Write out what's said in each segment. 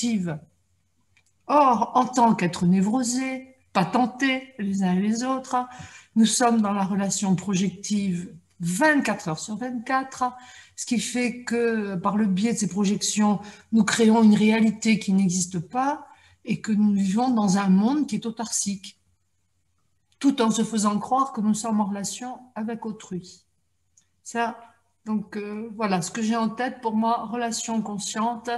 projective. Or, en tant qu'être névrosé, patenté les uns et les autres, nous sommes dans la relation projective 24 heures sur 24, ce qui fait que par le biais de ces projections, nous créons une réalité qui n'existe pas et que nous vivons dans un monde qui est autarcique, tout en se faisant croire que nous sommes en relation avec autrui. Ça, donc voilà, ce que j'ai en tête pour moi, relation consciente.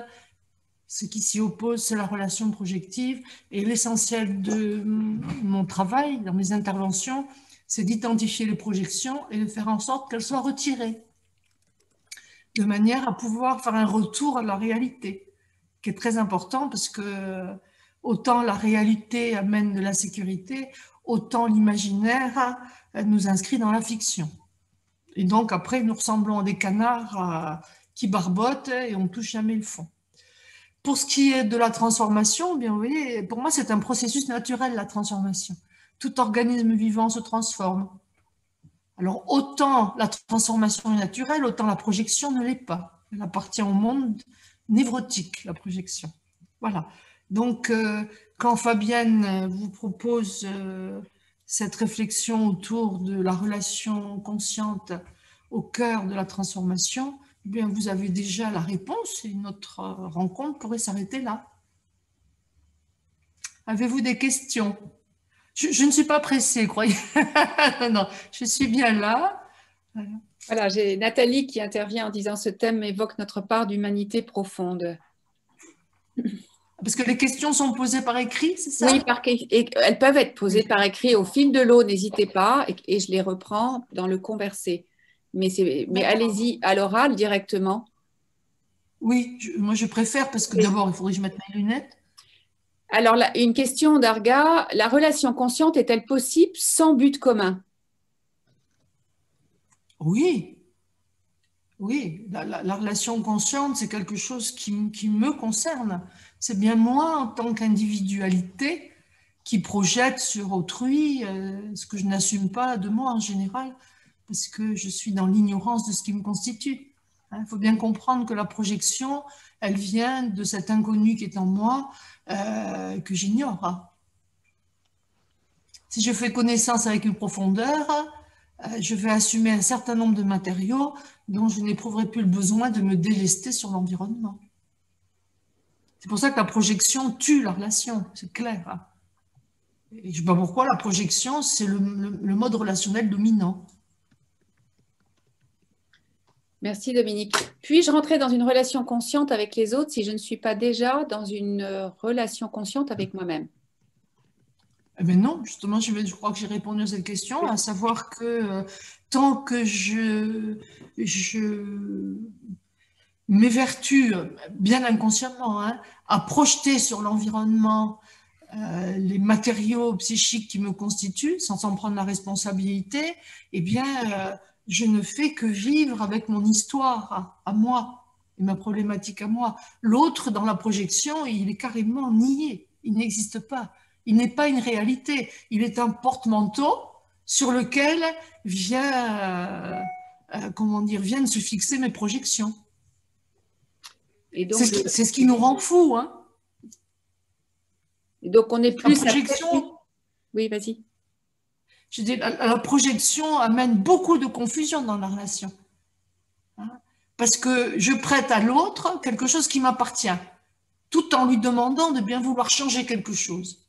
Ce qui s'y oppose, c'est la relation projective. Et l'essentiel de mon travail, dans mes interventions, c'est d'identifier les projections et de faire en sorte qu'elles soient retirées, de manière à pouvoir faire un retour à la réalité, qui est très important parce que autant la réalité amène de la sécurité, autant l'imaginaire nous inscrit dans la fiction. Et donc après, nous ressemblons à des canards qui barbotent et on ne touche jamais le fond. Pour ce qui est de la transformation, bien, vous voyez, pour moi, c'est un processus naturel, la transformation. Tout organisme vivant se transforme. Alors, autant la transformation est naturelle, autant la projection ne l'est pas. Elle appartient au monde névrotique, la projection. Voilà. Donc, quand Fabienne vous propose cette réflexion autour de la relation consciente au cœur de la transformation, eh bien, vous avez déjà la réponse et notre rencontre pourrait s'arrêter là. Avez-vous des questions? Je ne suis pas pressée, croyez. Non, je suis bien là. Voilà, j'ai Nathalie qui intervient en disant ce thème évoque notre part d'humanité profonde. Parce que les questions sont posées par écrit, c'est ça? Oui, et elles peuvent être posées par écrit au fil de l'eau, n'hésitez pas, et je les reprends dans le conversé. Mais allez-y à l'oral directement. Oui, moi je préfère parce que d'abord, il faudrait que je mette mes lunettes. Alors, une question d'Arga, la relation consciente est-elle possible sans but commun? Oui, oui, la relation consciente, c'est quelque chose qui me concerne. C'est bien moi, en tant qu'individualité, qui projette sur autrui ce que je n'assume pas de moi en général, parce que je suis dans l'ignorance de ce qui me constitue. Il faut bien comprendre que la projection, elle vient de cet inconnu qui est en moi, que j'ignore. Si je fais connaissance avec une profondeur, je vais assumer un certain nombre de matériaux dont je n'éprouverai plus le besoin de me délester sur l'environnement. C'est pour ça que la projection tue la relation, c'est clair. Et je ne sais pas pourquoi la projection, c'est le mode relationnel dominant. Merci Dominique. Puis-je rentrer dans une relation consciente avec les autres si je ne suis pas déjà dans une relation consciente avec moi-même? Eh bien non, justement, je crois que j'ai répondu à cette question, à savoir que tant que je m'évertue, bien inconsciemment, à projeter sur l'environnement les matériaux psychiques qui me constituent, sans en prendre la responsabilité, eh bien, je ne fais que vivre avec mon histoire à moi, et ma problématique à moi. L'autre, dans la projection, il est carrément nié, il n'existe pas. Il n'est pas une réalité, il est un porte-manteau sur lequel viennent se fixer mes projections. C'est ce qui nous rend fous, hein. Et donc, on est plus... La projection... Oui, vas-y. Je dis, la projection amène beaucoup de confusion dans la relation. Parce que je prête à l'autre quelque chose qui m'appartient, tout en lui demandant de bien vouloir changer quelque chose.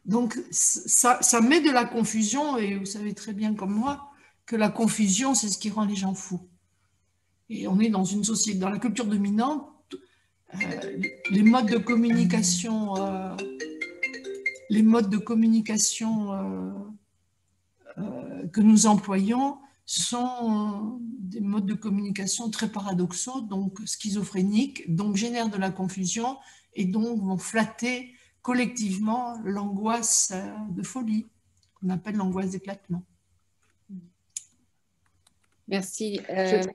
Donc, ça met de la confusion, et vous savez très bien comme moi que la confusion, c'est ce qui rend les gens fous. Et on est dans une société, dans la culture dominante, les modes de communication que nous employons sont des modes de communication très paradoxaux, donc schizophréniques, donc génèrent de la confusion et donc vont flatter collectivement l'angoisse de folie, qu'on appelle l'angoisse d'éclatement. Merci. Je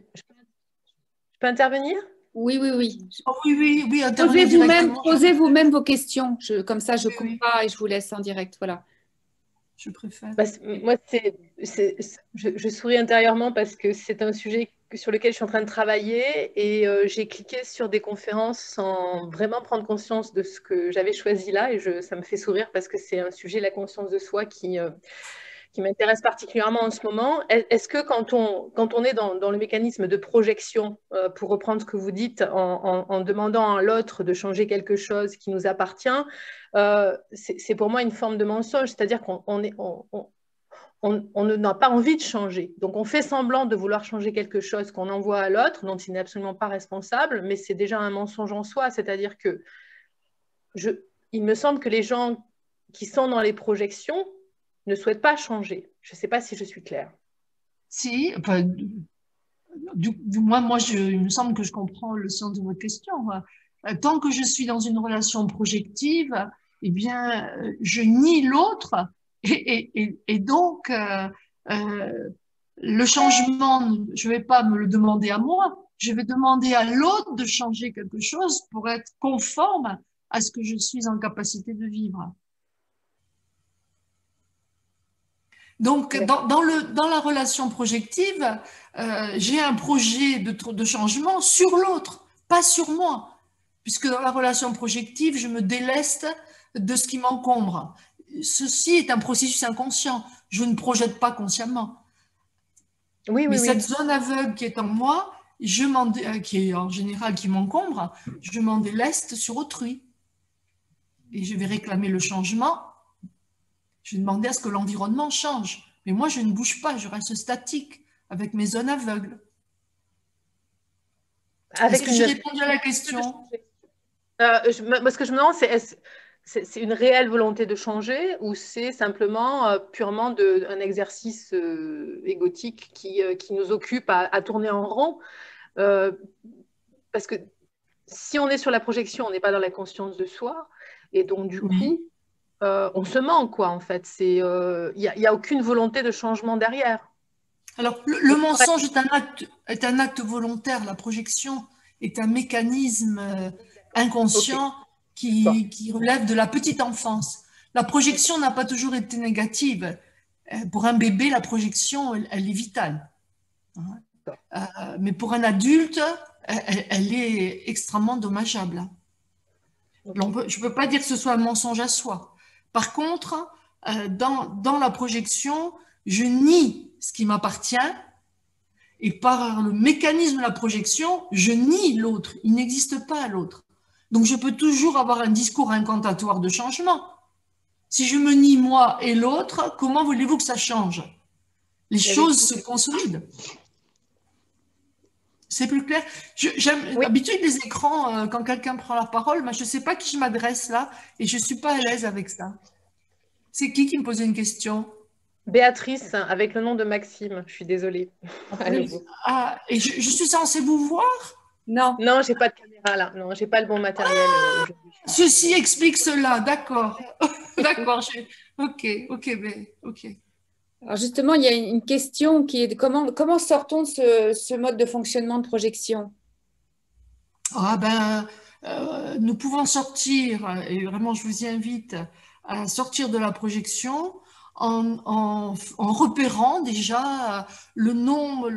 peux intervenir? Oui, oui, oui. Oh, oui, Posez vous-même vos questions. Comme ça, je ne coupe pas et je vous laisse en direct. Voilà. Je préfère. Moi, je souris intérieurement parce que c'est un sujet sur lequel je suis en train de travailler et j'ai cliqué sur des conférences sans vraiment prendre conscience de ce que j'avais choisi là et ça me fait sourire parce que c'est un sujet, la conscience de soi, qui m'intéresse particulièrement en ce moment. Est-ce que quand on est dans le mécanisme de projection, pour reprendre ce que vous dites, en demandant à l'autre de changer quelque chose qui nous appartient, c'est pour moi une forme de mensonge, c'est-à-dire on n'a pas envie de changer. Donc, on fait semblant de vouloir changer quelque chose qu'on envoie à l'autre, dont il n'est absolument pas responsable, mais c'est déjà un mensonge en soi. C'est-à-dire que il me semble que les gens qui sont dans les projections ne souhaitent pas changer. Je ne sais pas si je suis claire. Si, enfin, du moins, il me semble que je comprends le sens de votre question. Tant que je suis dans une relation projective, eh bien, je nie l'autre et donc, le changement, je ne vais pas me le demander à moi, je vais demander à l'autre de changer quelque chose pour être conforme à ce que je suis en capacité de vivre. Donc, dans la relation projective, j'ai un projet de changement sur l'autre, pas sur moi. Puisque dans la relation projective, je me déleste de ce qui m'encombre. Ceci est un processus inconscient. Je ne projette pas consciemment. Mais cette zone aveugle qui est en moi, qui est en général qui m'encombre, je m'en déleste sur autrui. Et je vais réclamer le changement. Je vais demander à ce que l'environnement change. Mais moi, je ne bouge pas, je reste statique avec mes zones aveugles. Est-ce que j'ai répondu à la question? Moi, ce que je me demande, c'est une réelle volonté de changer ou c'est simplement purement un exercice égotique qui nous occupe à tourner en rond, parce que si on est sur la projection, on n'est pas dans la conscience de soi et donc du coup, on se ment, quoi, en fait. Il n'y a aucune volonté de changement derrière. Alors, le mensonge est un acte volontaire. La projection est un mécanisme inconscient qui relève de la petite enfance. La projection n'a pas toujours été négative. Pour un bébé, la projection, elle est vitale. Mais pour un adulte, elle est extrêmement dommageable. Je ne peux pas dire que ce soit un mensonge à soi. Par contre, dans la projection, je nie ce qui m'appartient et par le mécanisme de la projection, je nie l'autre. Il n'existe pas l'autre. Donc, je peux toujours avoir un discours incantatoire de changement. Si je me nie moi et l'autre, comment voulez-vous que ça change? Les choses se consolident. C'est plus clair. J'aime d'habitude les écrans, quand quelqu'un prend la parole, mais je ne sais pas qui je m'adresse là et je ne suis pas à l'aise avec ça. C'est qui me posait une question? Béatrice, avec le nom de Maxime, je suis désolée. Ah, et je suis censée vous voir? Non. Non, je n'ai pas de caméra là. Non, je n'ai pas le bon matériel aujourd'hui. Ceci explique cela, d'accord. D'accord. Ok. Alors justement, il y a une question qui est de comment sort-on de ce mode de fonctionnement de projection? Nous pouvons sortir, et vraiment je vous y invite à sortir de la projection en repérant déjà le nombre,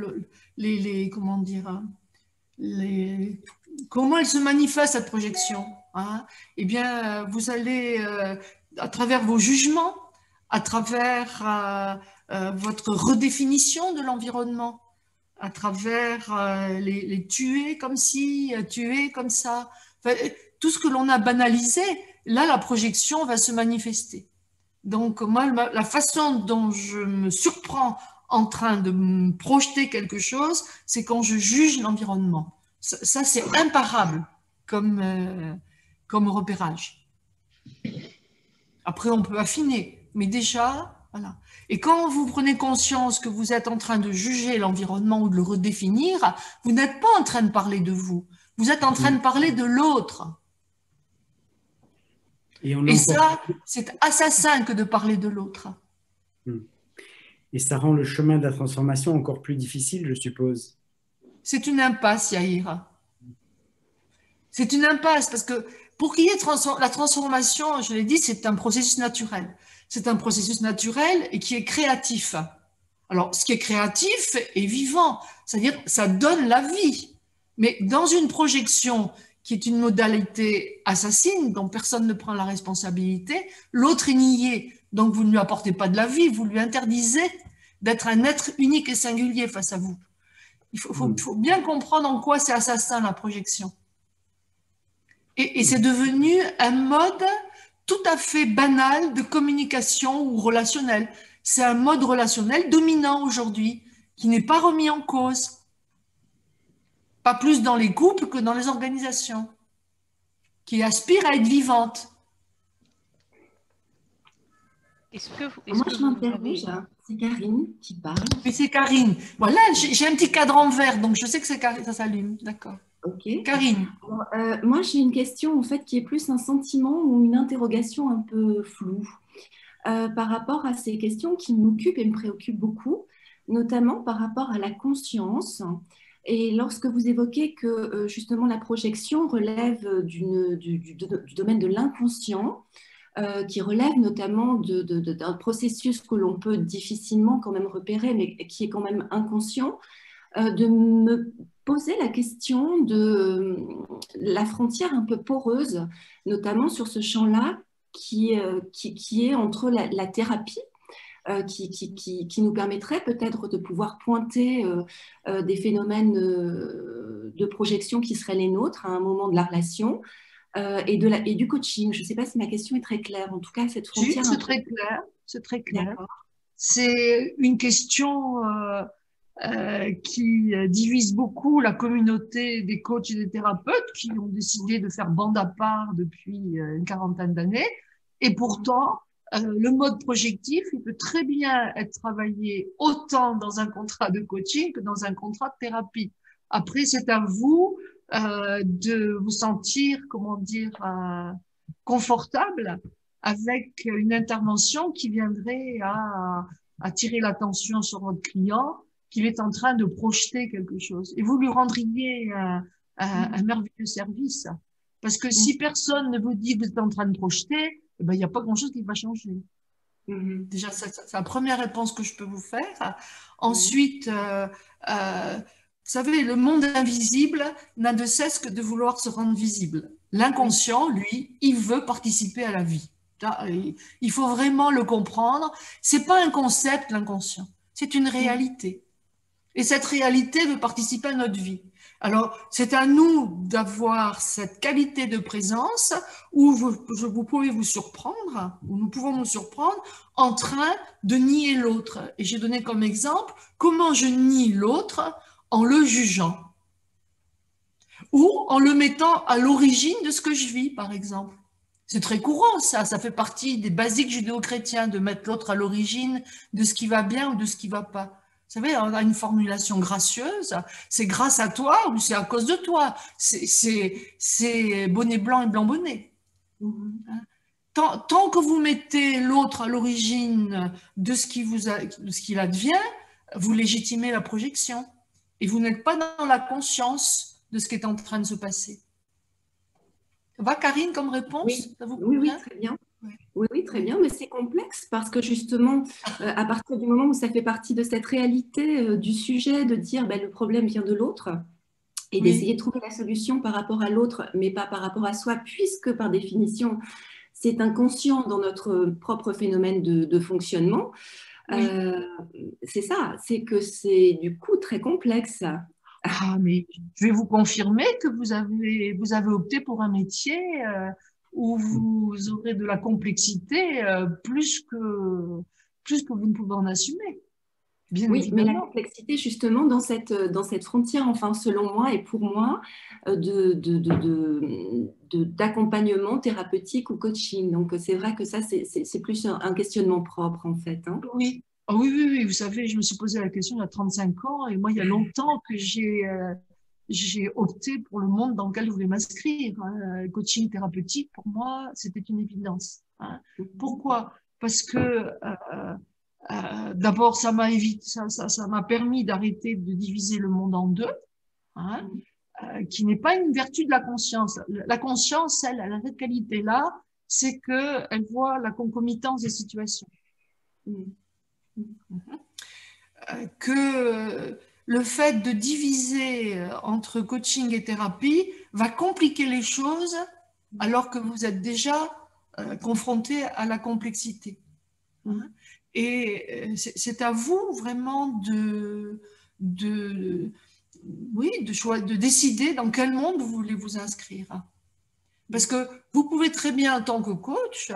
comment dire, comment elle se manifeste cette projection. Eh bien, vous allez, à travers vos jugements, à travers votre redéfinition de l'environnement, à travers les tuer comme ci, tuer comme ça, enfin, tout ce que l'on a banalisé, là, la projection va se manifester. Donc, moi, la façon dont je me surprends en train de me projeter quelque chose, c'est quand je juge l'environnement. Ça c'est imparable comme repérage. Après, on peut affiner, mais déjà, voilà. Et quand vous prenez conscience que vous êtes en train de juger l'environnement ou de le redéfinir, vous n'êtes pas en train de parler de vous, vous êtes en train de parler de l'autre. Et ça, c'est assassin que de parler de l'autre. Et ça rend le chemin de la transformation encore plus difficile, je suppose. C'est une impasse, Yaïra. C'est une impasse parce que pour qu'il y ait la transformation, je l'ai dit, c'est un processus naturel. C'est un processus naturel et qui est créatif. Alors, ce qui est créatif est vivant, c'est-à-dire ça donne la vie. Mais dans une projection qui est une modalité assassine, dont personne ne prend la responsabilité, l'autre est nié. Donc, vous ne lui apportez pas de la vie, vous lui interdisez d'être un être unique et singulier face à vous. Il faut bien comprendre en quoi c'est assassin, la projection. Et c'est devenu un mode tout à fait banal de communication ou relationnel. C'est un mode relationnel dominant aujourd'hui, qui n'est pas remis en cause. Pas plus dans les couples que dans les organisations, qui aspirent à être vivantes. Moi, je m'interroge, c'est Karine qui parle. Oui, c'est Karine. Voilà, j'ai un petit cadran vert, donc je sais que c'est Karine, ça s'allume. D'accord. Ok. Karine. Alors, moi, j'ai une question en fait qui est plus un sentiment ou une interrogation un peu floue par rapport à ces questions qui m'occupent et me préoccupent beaucoup, notamment par rapport à la conscience. Et lorsque vous évoquez que justement la projection relève du domaine de l'inconscient, qui relève notamment d'un processus que l'on peut difficilement quand même repérer, mais qui est quand même inconscient, de me poser la question de la frontière un peu poreuse, notamment sur ce champ-là, qui est entre la thérapie, qui nous permettrait peut-être de pouvoir pointer des phénomènes de projection qui seraient les nôtres à un moment de la relation, et du coaching. Je ne sais pas si ma question est très claire. En tout cas, cette frontière… C'est très clair. C'est très clair. C'est une question qui divise beaucoup la communauté des coachs et des thérapeutes qui ont décidé de faire bande à part depuis une quarantaine d'années. Et pourtant, le mode projectif, il peut très bien être travaillé autant dans un contrat de coaching que dans un contrat de thérapie. Après, c'est à vous de vous sentir, comment dire, confortable avec une intervention qui viendrait à attirer l'attention sur votre client, qu'il est en train de projeter quelque chose. Et vous lui rendriez un merveilleux service. Parce que si personne ne vous dit que vous êtes en train de projeter, eh ben, il n'y a pas grand-chose qui va changer. Déjà, c'est la première réponse que je peux vous faire. Ensuite, vous savez, le monde invisible n'a de cesse que de vouloir se rendre visible. L'inconscient, lui, il veut participer à la vie. Il faut vraiment le comprendre. C'est pas un concept, l'inconscient. C'est une réalité. Et cette réalité veut participer à notre vie. Alors, c'est à nous d'avoir cette qualité de présence où vous pouvez vous surprendre, où nous pouvons nous surprendre en train de nier l'autre. Et j'ai donné comme exemple comment je nie l'autre en le jugeant ou en le mettant à l'origine de ce que je vis, par exemple. C'est très courant, ça fait partie des basiques judéo-chrétiens de mettre l'autre à l'origine de ce qui va bien ou de ce qui va pas. Vous savez, on a une formulation gracieuse, c'est grâce à toi ou c'est à cause de toi. C'est bonnet blanc et blanc bonnet. Tant que vous mettez l'autre à l'origine de ce qu'il advient, vous légitimez la projection. Et vous n'êtes pas dans la conscience de ce qui est en train de se passer. Ça va, Karine, comme réponse? Oui, ça vous oui, très bien. Oui, très bien, mais c'est complexe parce que justement, à partir du moment où ça fait partie de cette réalité du sujet, de dire le problème vient de l'autre et d'essayer de trouver la solution par rapport à l'autre, mais pas par rapport à soi, puisque par définition, c'est inconscient dans notre propre phénomène de fonctionnement. C'est ça, c'est que c'est du coup très complexe. Ah, mais je vais vous confirmer que vous avez opté pour un métier où vous aurez de la complexité plus que vous ne pouvez en assumer. Bien oui, évidemment. mais la complexité, justement, dans cette frontière, enfin, selon moi et pour moi, d'accompagnement thérapeutique ou coaching. Donc, c'est vrai que ça, c'est plus un questionnement propre, en fait. Hein. Oui. Oh, oui. Vous savez, je me suis posé la question il y a 35 ans et moi, il y a longtemps que j'ai opté pour le monde dans lequel je voulais m'inscrire. Hein. Coaching thérapeutique, pour moi, c'était une évidence. Hein. Pourquoi? Parce que d'abord, ça m'a permis d'arrêter de diviser le monde en deux, hein, qui n'est pas une vertu de la conscience. La conscience, elle a cette qualité-là, c'est qu'elle voit la concomitance des situations. que le fait de diviser entre coaching et thérapie va compliquer les choses alors que vous êtes déjà confronté à la complexité. Et c'est à vous vraiment de décider dans quel monde vous voulez vous inscrire. Parce que vous pouvez très bien, en tant que coach,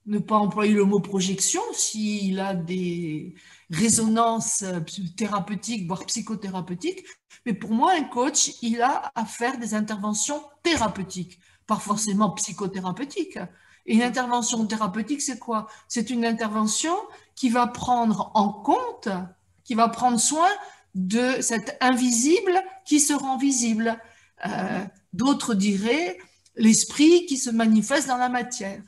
ne pas employer le mot projection s'il a des résonances thérapeutiques, voire psychothérapeutiques. Mais pour moi, un coach, il a à faire des interventions thérapeutiques, pas forcément psychothérapeutiques. Et une intervention thérapeutique, c'est quoi? C'est une intervention qui va prendre en compte, qui va prendre soin de cet invisible qui se rend visible. D'autres diraient l'esprit qui se manifeste dans la matière.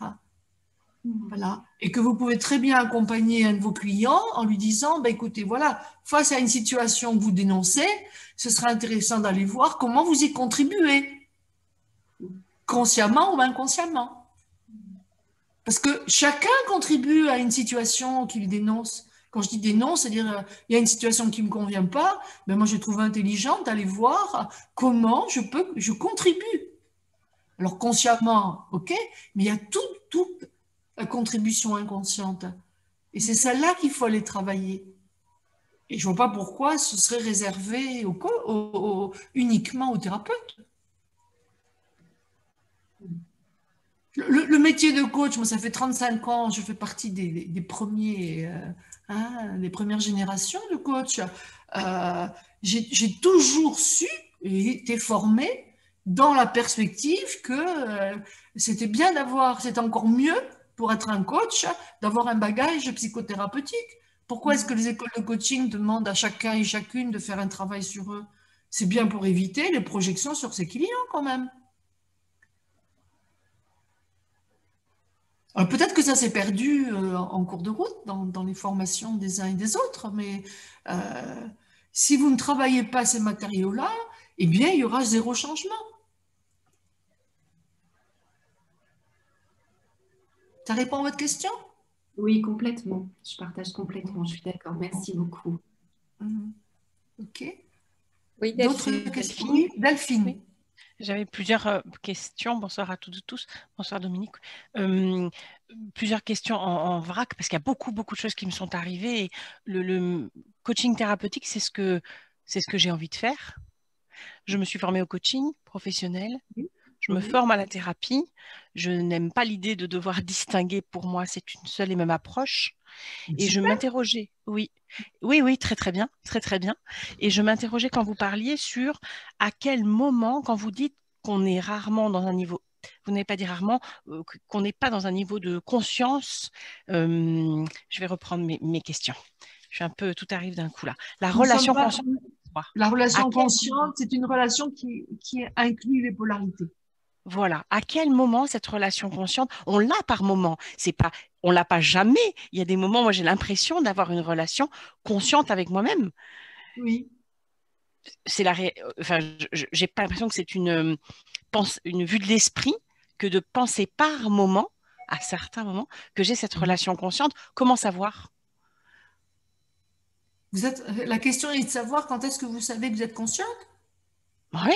Voilà. Et que vous pouvez très bien accompagner un de vos clients en lui disant, écoutez, voilà, face à une situation que vous dénoncez, ce serait intéressant d'aller voir comment vous y contribuez, consciemment ou inconsciemment. Parce que chacun contribue à une situation qu'il dénonce. Quand je dis dénonce, c'est-à-dire il y a une situation qui ne me convient pas, moi je trouve intelligent d'aller voir comment je contribue. Alors consciemment, ok, mais il y a toute la contribution inconsciente. Et c'est celle-là qu'il faut aller travailler. Et je ne vois pas pourquoi ce serait réservé uniquement aux thérapeutes. Le métier de coach, moi ça fait 35 ans, je fais partie des premières générations de coach. J'ai toujours su et été formée dans la perspective que c'était bien c'est encore mieux pour être un coach, d'avoir un bagage psychothérapeutique. Pourquoi est-ce que les écoles de coaching demandent à chacun et chacune de faire un travail sur eux? C'est bien pour éviter les projections sur ses clients quand même. Peut-être que ça s'est perdu en cours de route dans les formations des uns et des autres, mais si vous ne travaillez pas ces matériaux-là, eh bien, il y aura zéro changement. Ça répond à votre question? Oui, complètement. Je partage complètement. Je suis d'accord. Merci beaucoup. Ok. Oui, d'autres questions? Oui, Delphine. Oui. J'avais plusieurs questions. Bonsoir à toutes et tous. Bonsoir Dominique. Plusieurs questions en vrac parce qu'il y a beaucoup de choses qui me sont arrivées. Et le coaching thérapeutique, c'est ce que j'ai envie de faire. Je me suis formée au coaching professionnel. Je me forme à la thérapie. Je n'aime pas l'idée de devoir distinguer. Pour moi, c'est une seule et même approche. Et je m'interrogeais, oui, très bien. Et je m'interrogeais quand vous parliez sur à quel moment, quand vous dites qu'on est rarement dans un niveau, vous n'avez pas dit rarement, qu'on n'est pas dans un niveau de conscience. Je vais reprendre mes questions. Tout arrive d'un coup là. La relation consciente. La relation consciente, c'est une relation qui inclut les polarités. Voilà. À quel moment cette relation consciente, on l'a par moment. On l'a pas jamais. Il y a des moments, moi j'ai l'impression d'avoir une relation consciente avec moi-même. Oui. J'ai pas l'impression que c'est une vue de l'esprit que de penser par moment, à certains moments, que j'ai cette relation consciente. Comment savoir? La question est de savoir quand est-ce que vous savez que vous êtes consciente? Oui.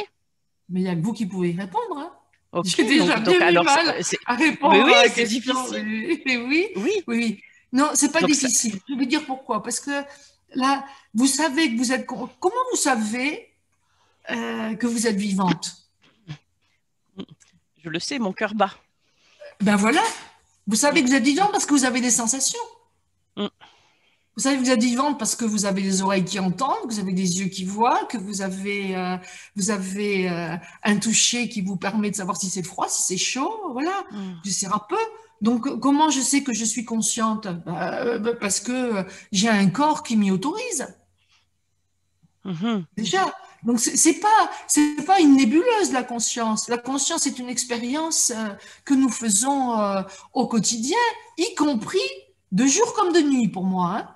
Mais il n'y a que vous qui pouvez y répondre. Hein. Okay, j'ai déjà bien du mal à répondre à la question. Oui. Non, c'est pas difficile. Je vais vous dire pourquoi. Parce que là, vous savez que vous êtes... Comment vous savez que vous êtes vivante? Je le sais, mon cœur bat. Ben voilà. Vous savez que vous êtes vivante parce que vous avez des sensations. Vous savez que vous êtes vivante parce que vous avez des oreilles qui entendent, que vous avez des yeux qui voient, que vous avez un toucher qui vous permet de savoir si c'est froid, si c'est chaud, voilà. Je sais un peu. Donc, comment je sais que je suis consciente? Parce que j'ai un corps qui m'y autorise. Déjà. Donc, c'est pas une nébuleuse, la conscience. La conscience est une expérience que nous faisons au quotidien, y compris de jour comme de nuit pour moi. Hein.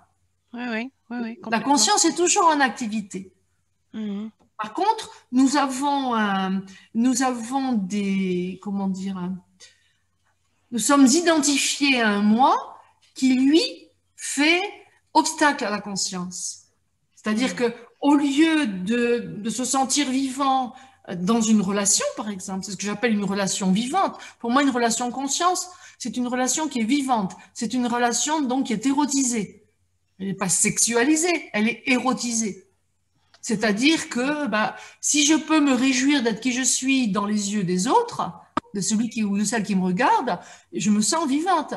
Oui, la conscience est toujours en activité. Par contre, nous avons des, comment dire, nous sommes identifiés à un moi qui, lui, fait obstacle à la conscience. C'est-à-dire que au lieu de se sentir vivant dans une relation, par exemple, c'est ce que j'appelle une relation vivante. Pour moi, une relation conscience, c'est une relation qui est vivante. C'est une relation donc qui est érotisée. Elle n'est pas sexualisée, elle est érotisée. C'est-à-dire que si je peux me réjouir d'être qui je suis dans les yeux des autres, de celui qui ou de celle qui me regarde, je me sens vivante.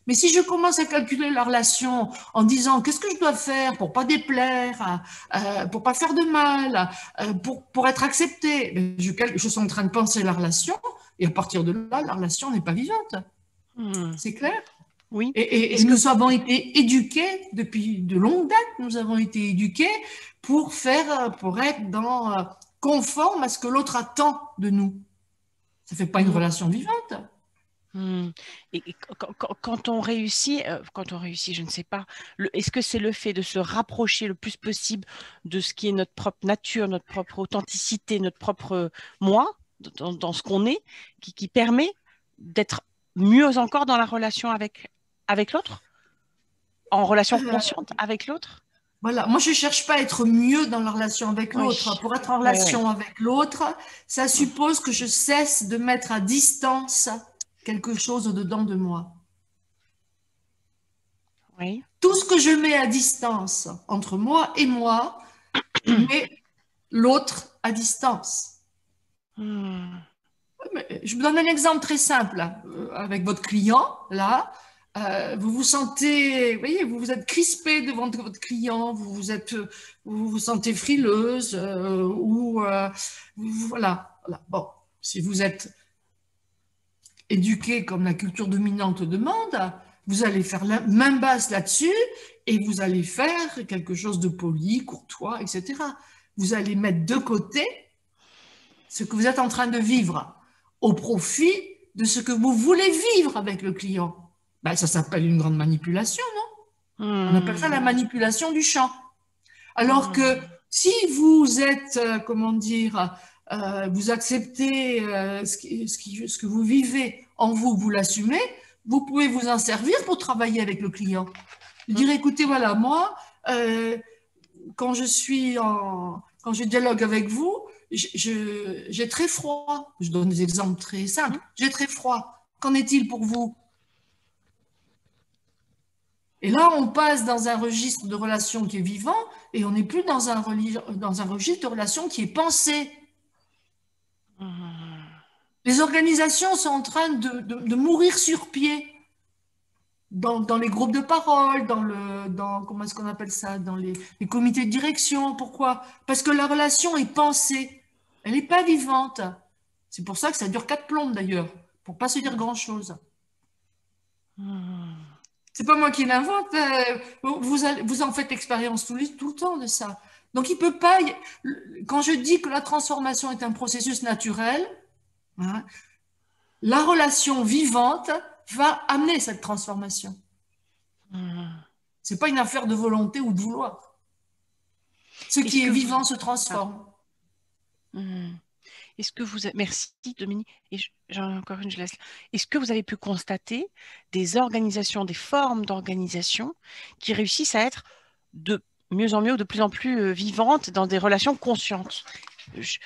Mais si je commence à calculer la relation en disant qu'est-ce que je dois faire pour pas déplaire, pour pas faire de mal, pour être acceptée, je suis en train de penser la relation et à partir de là, la relation n'est pas vivante. C'est clair? Oui. Et nous avons été éduqués depuis de longues dates, nous avons été éduqués pour être conforme à ce que l'autre attend de nous. Ça ne fait pas une relation vivante. Et quand on réussit, je ne sais pas, est-ce que c'est le fait de se rapprocher le plus possible de ce qui est notre propre nature, notre propre authenticité, notre propre moi, dans ce qu'on est, qui permet d'être mieux encore dans la relation avec l'autre, en relation consciente avec l'autre? Voilà, moi je ne cherche pas à être mieux dans la relation avec l'autre. Oui. Pour être en relation avec l'autre, ça suppose que je cesse de mettre à distance quelque chose au-dedans de moi. Oui. Tout ce que je mets à distance entre moi et moi, met l'autre à distance. Je vous donne un exemple très simple. Avec votre client, là, vous vous sentez, vous voyez, vous êtes crispé devant votre client, vous vous sentez frileuse, voilà. Bon, si vous êtes éduqué comme la culture dominante demande, vous allez faire la main basse là-dessus et vous allez faire quelque chose de poli, courtois, etc. Vous allez mettre de côté ce que vous êtes en train de vivre au profit de ce que vous voulez vivre avec le client. Ça s'appelle une grande manipulation, non? On appelle ça la manipulation du champ. Alors que si vous êtes, vous acceptez ce que vous vivez en vous, vous l'assumez, vous pouvez vous en servir pour travailler avec le client. Dire, écoutez, voilà, moi, quand je dialogue avec vous, j'ai très froid. Je donne des exemples très simples. J'ai très froid. Qu'en est-il pour vous? Et là, on passe dans un registre de relation qui est vivant et on n'est plus dans un registre de relation qui est pensé. Les organisations sont en train de mourir sur pied dans les groupes de parole, comment est-ce qu'on appelle ça, dans les comités de direction. Pourquoi? Parce que la relation est pensée. Elle n'est pas vivante. C'est pour ça que ça dure 4 plombes d'ailleurs, pour pas se dire grand-chose. C'est pas moi qui l'invente. Vous en faites expérience tout le temps de ça. Donc il peut pas. Quand je dis que la transformation est un processus naturel, hein, la relation vivante va amener cette transformation. C'est pas une affaire de volonté ou de vouloir. Ce qui est vivant se transforme. Est-ce que vous merci Dominique, et j'en ai encore une, je laisse. Est-ce que vous avez pu constater des organisations, des formes d'organisation qui réussissent à être de mieux en mieux, de plus en plus vivantes dans des relations conscientes? Je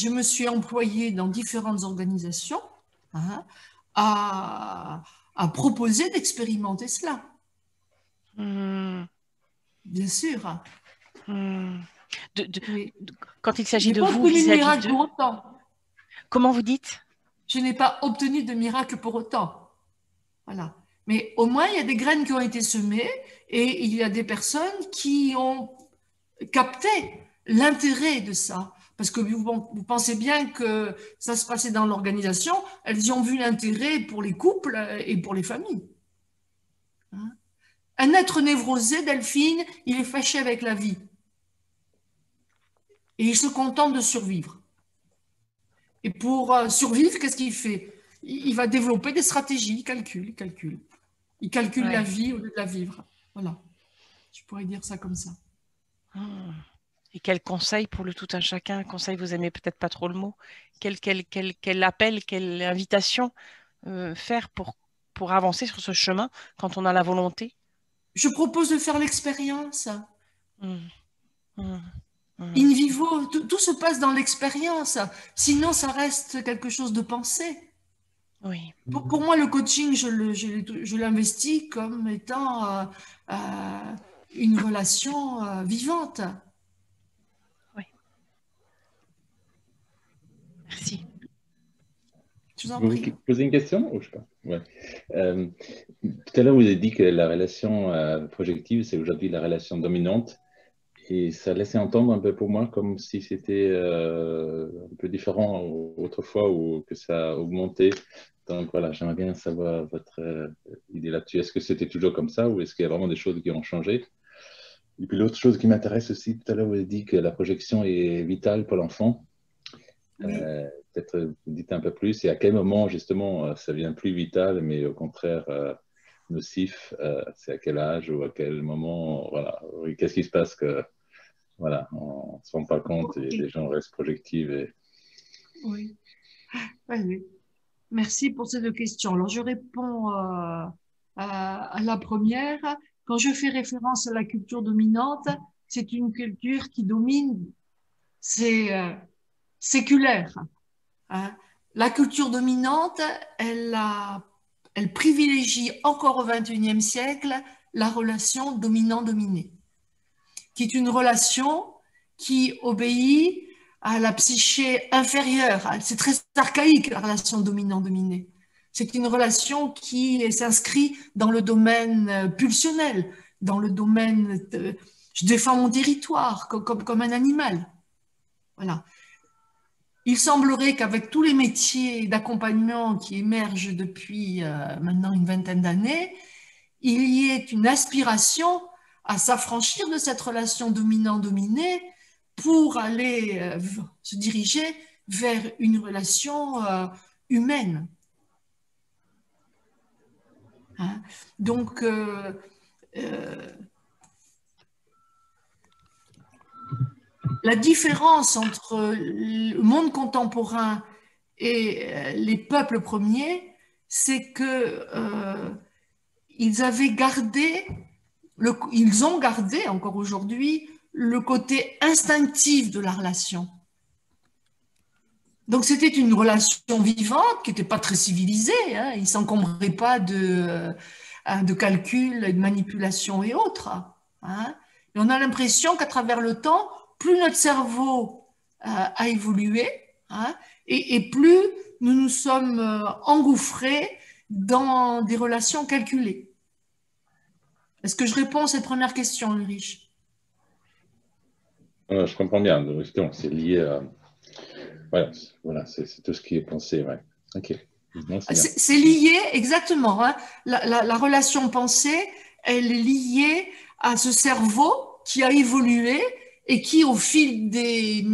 me suis employée dans différentes organisations à proposer d'expérimenter cela. Bien sûr. Quand il s'agit de vous, vis-à-vis de miracle pour autant. Comment vous dites? Je n'ai pas obtenu de miracle pour autant. Voilà. Mais au moins, il y a des graines qui ont été semées et il y a des personnes qui ont capté l'intérêt de ça. Parce que vous pensez bien que ça se passait dans l'organisation, elles y ont vu l'intérêt pour les couples et pour les familles. Un être névrosé, Delphine, il est fâché avec la vie. Et il se contente de survivre. Et pour survivre, qu'est-ce qu'il fait? Il va développer des stratégies, il calcule. Il calcule la vie au lieu de la vivre. Voilà. Je pourrais dire ça comme ça. Et quel conseil pour le tout un chacun? Conseil, vous aimez peut-être pas trop le mot. Quel appel, quelle invitation faire pour avancer sur ce chemin quand on a la volonté? je propose de faire l'expérience. Mmh. Mmh. Mmh. In vivo, tout se passe dans l'expérience. Sinon, ça reste quelque chose de pensé. Oui. Pour moi, le coaching, je l'investis comme étant une relation vivante. Oui. Merci. Je vous en Vous prie. posez une question ou je sais pas. Ouais. Tout à l'heure, vous avez dit que la relation projective, c'est aujourd'hui la relation dominante. Et ça laissait entendre un peu pour moi comme si c'était un peu différent autrefois ou que ça a augmenté. Donc voilà, j'aimerais bien savoir votre idée là-dessus. Est-ce que c'était toujours comme ça ou est-ce qu'il y a vraiment des choses qui ont changé? Et puis l'autre chose qui m'intéresse aussi, tout à l'heure, vous avez dit que la projection est vitale pour l'enfant. Oui. Peut-être vous dites un peu plus et à quel moment justement ça devient plus vital mais au contraire nocif, c'est à quel âge ou à quel moment, voilà, oui, qu'est-ce qui se passe que voilà, on ne se rend pas compte et les gens restent projectifs. Oui. Oui. Merci pour ces deux questions. Alors, je réponds à la première. Quand je fais référence à la culture dominante, c'est une culture qui domine, c'est séculaire. Hein. La culture dominante, elle privilégie encore au XXIe siècle la relation dominant-dominé, qui est une relation qui obéit à la psyché inférieure. C'est très archaïque, la relation dominant-dominé. C'est une relation qui s'inscrit dans le domaine pulsionnel, dans le domaine de, je défends mon territoire comme un animal. Voilà. Il semblerait qu'avec tous les métiers d'accompagnement qui émergent depuis maintenant une vingtaine d'années, il y ait une aspiration à s'affranchir de cette relation dominant-dominé pour aller se diriger vers une relation humaine. Hein? Donc, la différence entre le monde contemporain et les peuples premiers, c'est que ils avaient gardé, ils ont gardé encore aujourd'hui le côté instinctif de la relation. Donc c'était une relation vivante qui n'était pas très civilisée, hein. Ils ne s'encombraient pas de calculs, de manipulation et autres. Hein. Et on a l'impression qu'à travers le temps, plus notre cerveau a évolué, hein, et plus nous nous sommes engouffrés dans des relations calculées. Est-ce que je réponds à cette première question, Ulrich? Je comprends bien. C'est lié à... Voilà, c'est tout ce qui est pensé. Ouais. Ok. C'est lié, exactement. Hein. La relation pensée, elle est liée à ce cerveau qui a évolué et qui, au fil des...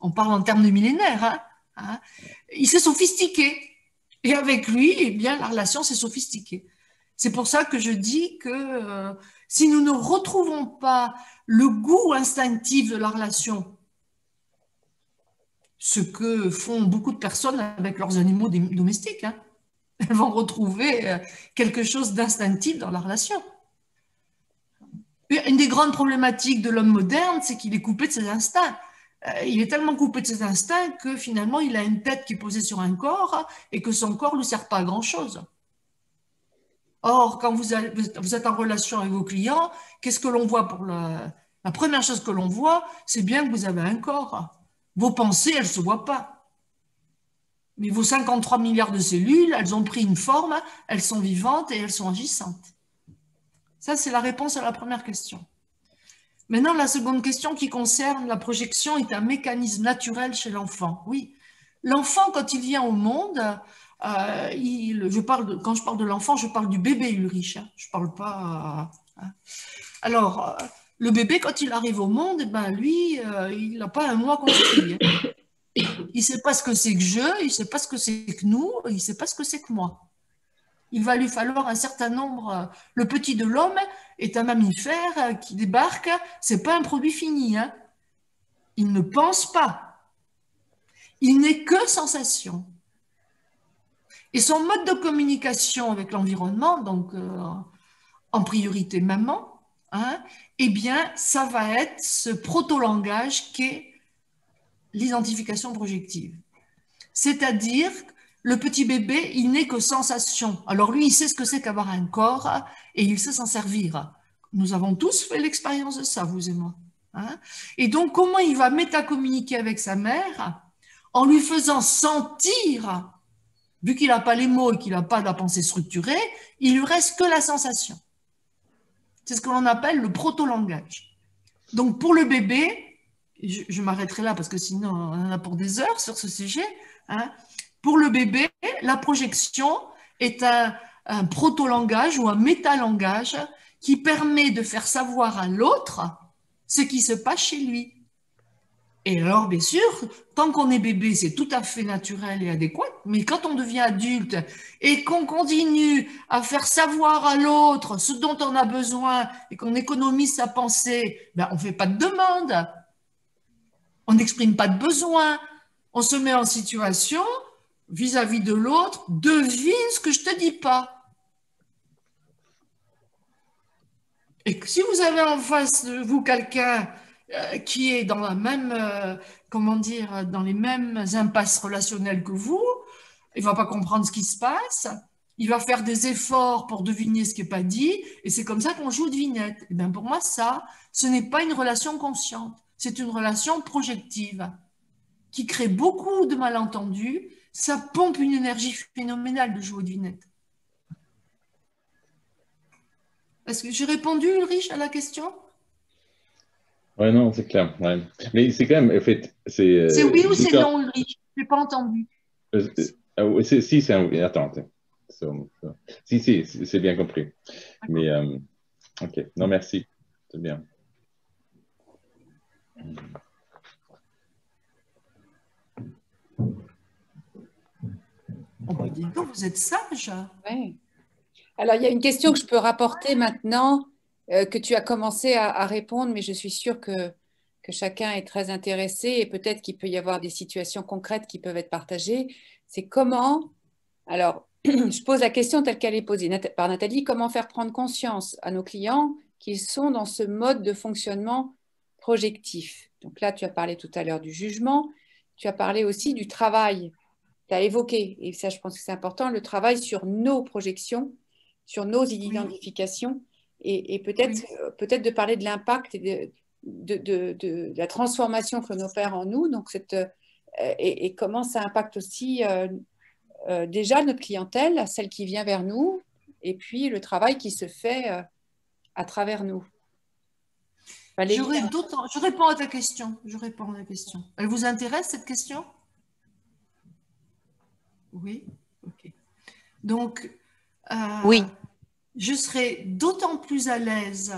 On parle en termes de millénaires, hein, il s'est sophistiqué. Et avec lui, eh bien, la relation s'est sophistiquée. C'est pour ça que je dis que si nous ne retrouvons pas le goût instinctif de la relation, ce que font beaucoup de personnes avec leurs animaux domestiques, hein, elles vont retrouver quelque chose d'instinctif dans la relation. Une des grandes problématiques de l'homme moderne, c'est qu'il est coupé de ses instincts. Il est tellement coupé de ses instincts que finalement, il a une tête qui est posée sur un corps et que son corps ne lui sert pas à grand-chose. Or, quand vous êtes en relation avec vos clients, qu'est-ce que l'on voit pour la première chose que l'on voit, c'est bien que vous avez un corps. Vos pensées, elles ne se voient pas. Mais vos 53 milliards de cellules, elles ont pris une forme, elles sont vivantes et elles sont agissantes. Ça, c'est la réponse à la première question. Maintenant, la seconde question qui concerne la projection est un mécanisme naturel chez l'enfant. Oui, l'enfant, quand il vient au monde, quand je parle de l'enfant, je parle du bébé Ulrich. Hein, je ne parle pas... Alors, le bébé, quand il arrive au monde, ben, lui, il n'a pas un mois construit. Hein. Il ne sait pas ce que c'est que je, il ne sait pas ce que c'est que nous, il ne sait pas ce que c'est que moi. Il va lui falloir un certain nombre... Le petit de l'homme est un mammifère qui débarque, ce n'est pas un produit fini. Hein. Il ne pense pas. Il n'est que sensation. Et son mode de communication avec l'environnement, donc en priorité maman, hein, eh bien, ça va être ce proto-langage qu'est l'identification projective. C'est-à-dire, le petit bébé, il n'est que sensation. Alors lui, il sait ce que c'est qu'avoir un corps et il sait s'en servir. Nous avons tous fait l'expérience de ça, vous et moi. Hein. Et donc, comment il va métacommuniquer avec sa mère en lui faisant sentir, vu qu'il n'a pas les mots et qu'il n'a pas de la pensée structurée, il lui reste que la sensation. C'est ce que l'on appelle le proto-langage. Donc, pour le bébé, je m'arrêterai là parce que sinon, on en a pour des heures sur ce sujet. Hein. Pour le bébé, la projection est un proto-langage ou un métalangage qui permet de faire savoir à l'autre ce qui se passe chez lui. Et alors, bien sûr, tant qu'on est bébé, c'est tout à fait naturel et adéquat, mais quand on devient adulte et qu'on continue à faire savoir à l'autre ce dont on a besoin et qu'on économise sa pensée, ben, on ne fait pas de demande, on n'exprime pas de besoin, on se met en situation vis-à-vis de l'autre, devine ce que je ne te dis pas. Et si vous avez en face de vous quelqu'un qui est dans la même, comment dire, dans les mêmes impasses relationnelles que vous, il ne va pas comprendre ce qui se passe, il va faire des efforts pour deviner ce qui n'est pas dit, et c'est comme ça qu'on joue devinette. Et bien pour moi, ça, ce n'est pas une relation consciente, c'est une relation projective qui crée beaucoup de malentendus, ça pompe une énergie phénoménale de jouer aux devinettes. Est-ce que j'ai répondu, Ulrich, à la question? Ouais, non, c'est clair. Ouais. Mais c'est quand même, en fait, c'est oui ou c'est non, Ulrich? Je n'ai pas entendu. Si, c'est un oui. Attends. Si, c'est bien compris. Mais, ok. Non, merci. C'est bien. Oh, bah, dis donc, vous êtes sage. Ouais. Alors, il y a une question que je peux rapporter maintenant, que tu as commencé à répondre, mais je suis sûre que chacun est très intéressé et peut-être qu'il peut y avoir des situations concrètes qui peuvent être partagées. C'est comment, alors, je pose la question telle qu'elle est posée par Nathalie, comment faire prendre conscience à nos clients qu'ils sont dans ce mode de fonctionnement projectif. Donc là, tu as parlé tout à l'heure du jugement, tu as parlé aussi du travail. Tu as évoqué, et ça je pense que c'est important, le travail sur nos projections, sur nos identifications, et peut-être de parler de l'impact et de la transformation que l'on opère en nous, donc et comment ça impacte aussi déjà notre clientèle, celle qui vient vers nous, et puis le travail qui se fait à travers nous. Je réponds à ta question. Elle vous intéresse, cette question? Oui, ok. Donc, oui. Je serai d'autant plus à l'aise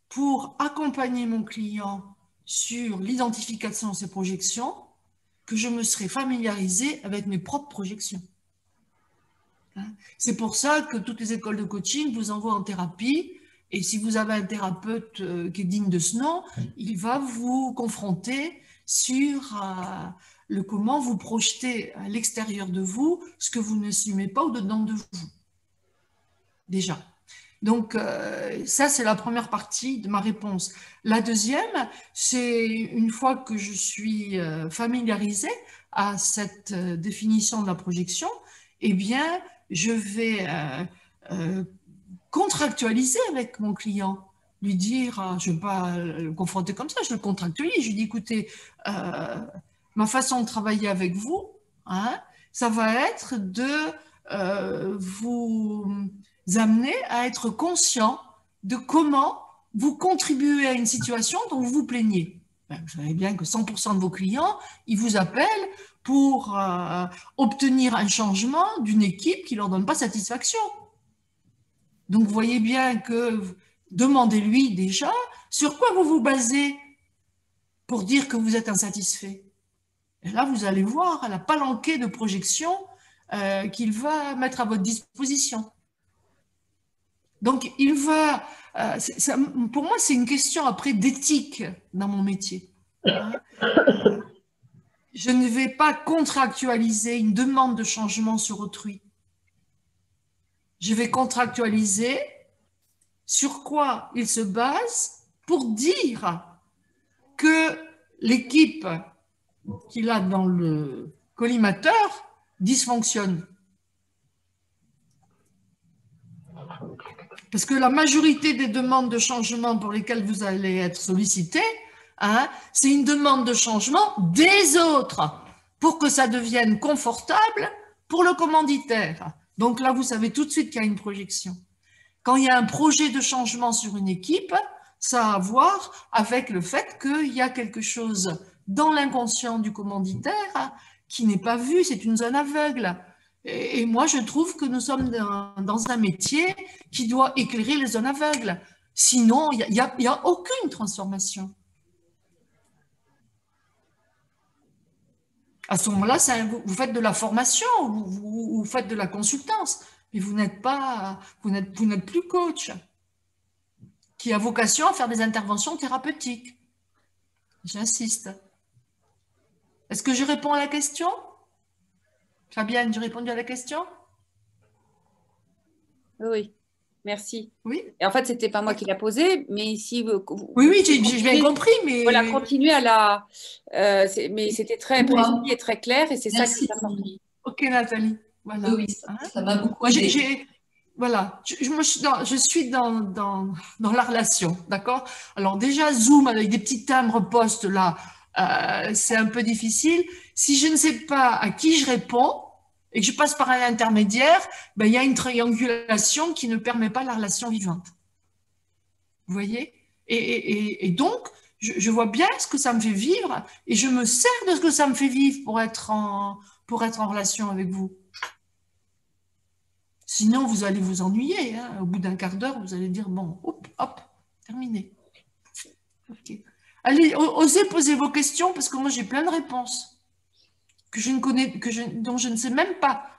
pour accompagner mon client sur l'identification de ses projections que je me serai familiarisée avec mes propres projections. C'est pour ça que toutes les écoles de coaching vous envoient en thérapie, et si vous avez un thérapeute qui est digne de ce nom, il va vous confronter sur le comment vous projetez à l'extérieur de vous ce que vous n'assumez pas au-dedans de vous. Déjà. Donc, ça, c'est la première partie de ma réponse. La deuxième, c'est une fois que je suis familiarisée à cette définition de la projection, eh bien, je vais contractualiser avec mon client, lui dire, je ne vais pas le confronter comme ça, je le contractualise, je lui dis, écoutez, ma façon de travailler avec vous, hein, ça va être de vous amener à être conscient de comment vous contribuez à une situation dont vous vous plaignez. Ben, vous savez bien que 100% de vos clients, ils vous appellent pour obtenir un changement d'une équipe qui ne leur donne pas satisfaction. Donc, vous voyez bien que demandez-lui déjà sur quoi vous vous basez pour dire que vous êtes insatisfait. Et là, vous allez voir la palanquée de projections qu'il va mettre à votre disposition. Donc, il va... pour moi, c'est une question après d'éthique dans mon métier. Hein. Je ne vais pas contractualiser une demande de changement sur autrui. Je vais contractualiser sur quoi il se base pour dire que l'équipe qu'il a dans le collimateur dysfonctionne. Parce que la majorité des demandes de changement pour lesquelles vous allez être sollicité, hein, c'est une demande de changement des autres pour que ça devienne confortable pour le commanditaire. Donc là, vous savez tout de suite qu'il y a une projection. Quand il y a un projet de changement sur une équipe, ça a à voir avec le fait qu'il y a quelque chose dans l'inconscient du commanditaire qui n'est pas vu, c'est une zone aveugle. Et moi, je trouve que nous sommes dans un métier qui doit éclairer les zones aveugles. Sinon, il n'y a aucune transformation. À ce moment-là, vous faites de la formation, vous faites de la consultance, mais vous n'êtes plus coach, qui a vocation à faire des interventions thérapeutiques. J'insiste. Est-ce que je réponds à la question? Fabienne, j'ai répondu à la question? Oui, merci. Oui. Et en fait, c'était pas moi qui l'a posée, mais si vous... Oui, j'ai bien compris, mais... Voilà, continuez à la... mais c'était très précis et très clair, et c'est ça qui est important. Ok, Nathalie. Voilà. Oui, ça m'a beaucoup aidé. Voilà, je suis dans la relation, d'accord? Alors déjà, Zoom avec des petits timbres poste là, c'est un peu difficile. Si je ne sais pas à qui je réponds et que je passe par un intermédiaire, ben, il y a une triangulation qui ne permet pas la relation vivante. Vous voyez? Et donc, je vois bien ce que ça me fait vivre et je me sers de ce que ça me fait vivre pour être en relation avec vous. Sinon, vous allez vous ennuyer. Hein. Au bout d'un quart d'heure, vous allez dire, bon, hop, hop, terminé. Okay. Allez, osez poser vos questions parce que moi, j'ai plein de réponses que je ne connais, dont je ne sais même pas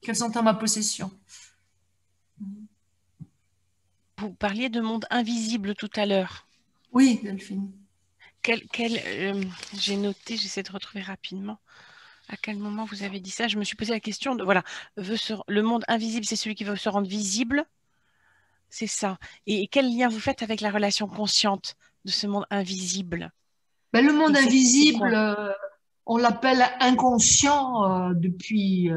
qu'elles sont en ma possession. Vous parliez de monde invisible tout à l'heure. Oui, Delphine. J'ai noté, j'essaie de retrouver rapidement. À quel moment vous avez dit ça? Je me suis posé la question de, voilà, le monde invisible, c'est celui qui veut se rendre visible. C'est ça. Et quel lien vous faites avec la relation consciente de ce monde invisible? Ben, le monde invisible, on l'appelle inconscient depuis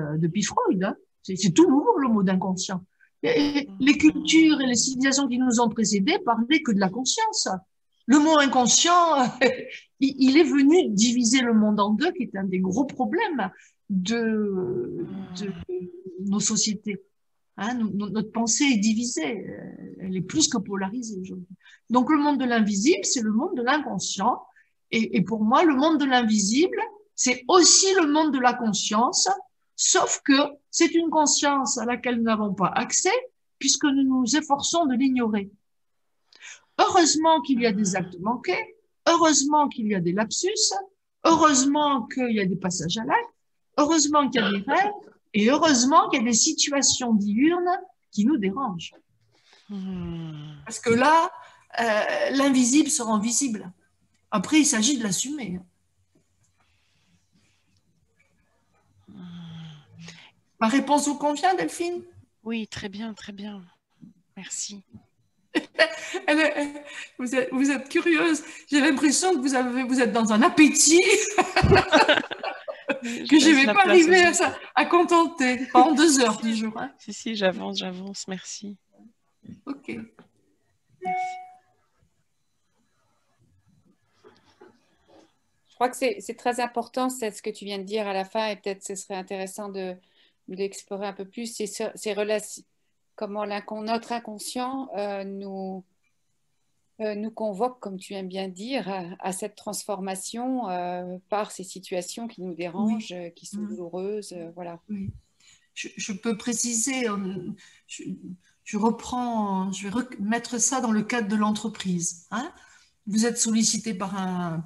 Freud. Hein. C'est tout nouveau, le mot d'inconscient. Les cultures et les civilisations qui nous ont précédés parlaient que de la conscience. Le mot inconscient, il est venu diviser le monde en deux, qui est un des gros problèmes de nos sociétés. Hein, notre pensée est divisée, elle est plus que polarisée aujourd'hui. Donc le monde de l'invisible, c'est le monde de l'inconscient. Et pour moi, le monde de l'invisible, c'est aussi le monde de la conscience, sauf que c'est une conscience à laquelle nous n'avons pas accès, puisque nous nous efforçons de l'ignorer. Heureusement qu'il y a des actes manqués, heureusement qu'il y a des lapsus, heureusement qu'il y a des passages à l'acte, heureusement qu'il y a des rêves, et heureusement qu'il y a des situations diurnes qui nous dérangent. Parce que là, l'invisible se rend visible. Après, il s'agit de l'assumer. Ma réponse vous convient, Delphine? Oui, très bien, très bien. Merci. Vous êtes curieuse. J'ai l'impression que vous êtes dans un appétit que je ne vais pas arriver à contenter pendant 2 heures toujours. Hein. Si, j'avance, merci. Ok. Merci. Je crois que c'est très important, c'est ce que tu viens de dire à la fin, et peut-être ce serait intéressant d'explorer un peu plus ces relations, comment notre inconscient nous convoque, comme tu aimes bien dire, à cette transformation par ces situations qui nous dérangent, qui sont douloureuses. Voilà. Oui. Je peux préciser, je reprends, je vais mettre ça dans le cadre de l'entreprise. Hein. Vous êtes sollicité par un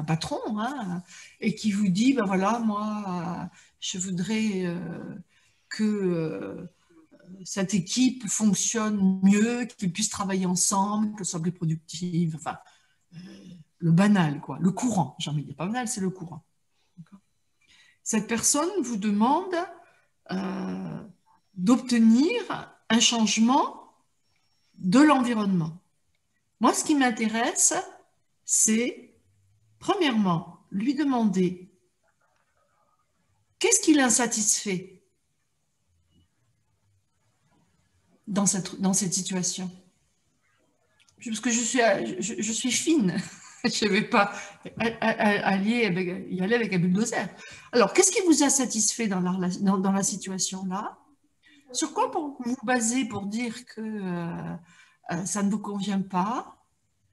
patron hein, et qui vous dit, ben voilà, moi, je voudrais que cette équipe fonctionne mieux, qu'ils puissent travailler ensemble, que ce soit plus productive, enfin, le banal, quoi, le courant. J'ai envie de dire pas banal, c'est le courant. Cette personne vous demande d'obtenir un changement de l'environnement. Moi, ce qui m'intéresse, c'est, premièrement, lui demander qu'est-ce qui l'insatisfait dans cette situation. Parce que je suis fine, je ne vais pas y aller avec un bulldozer. Alors, qu'est-ce qui vous a satisfait dans la situation-là? Sur quoi vous basez pour dire que ça ne vous convient pas?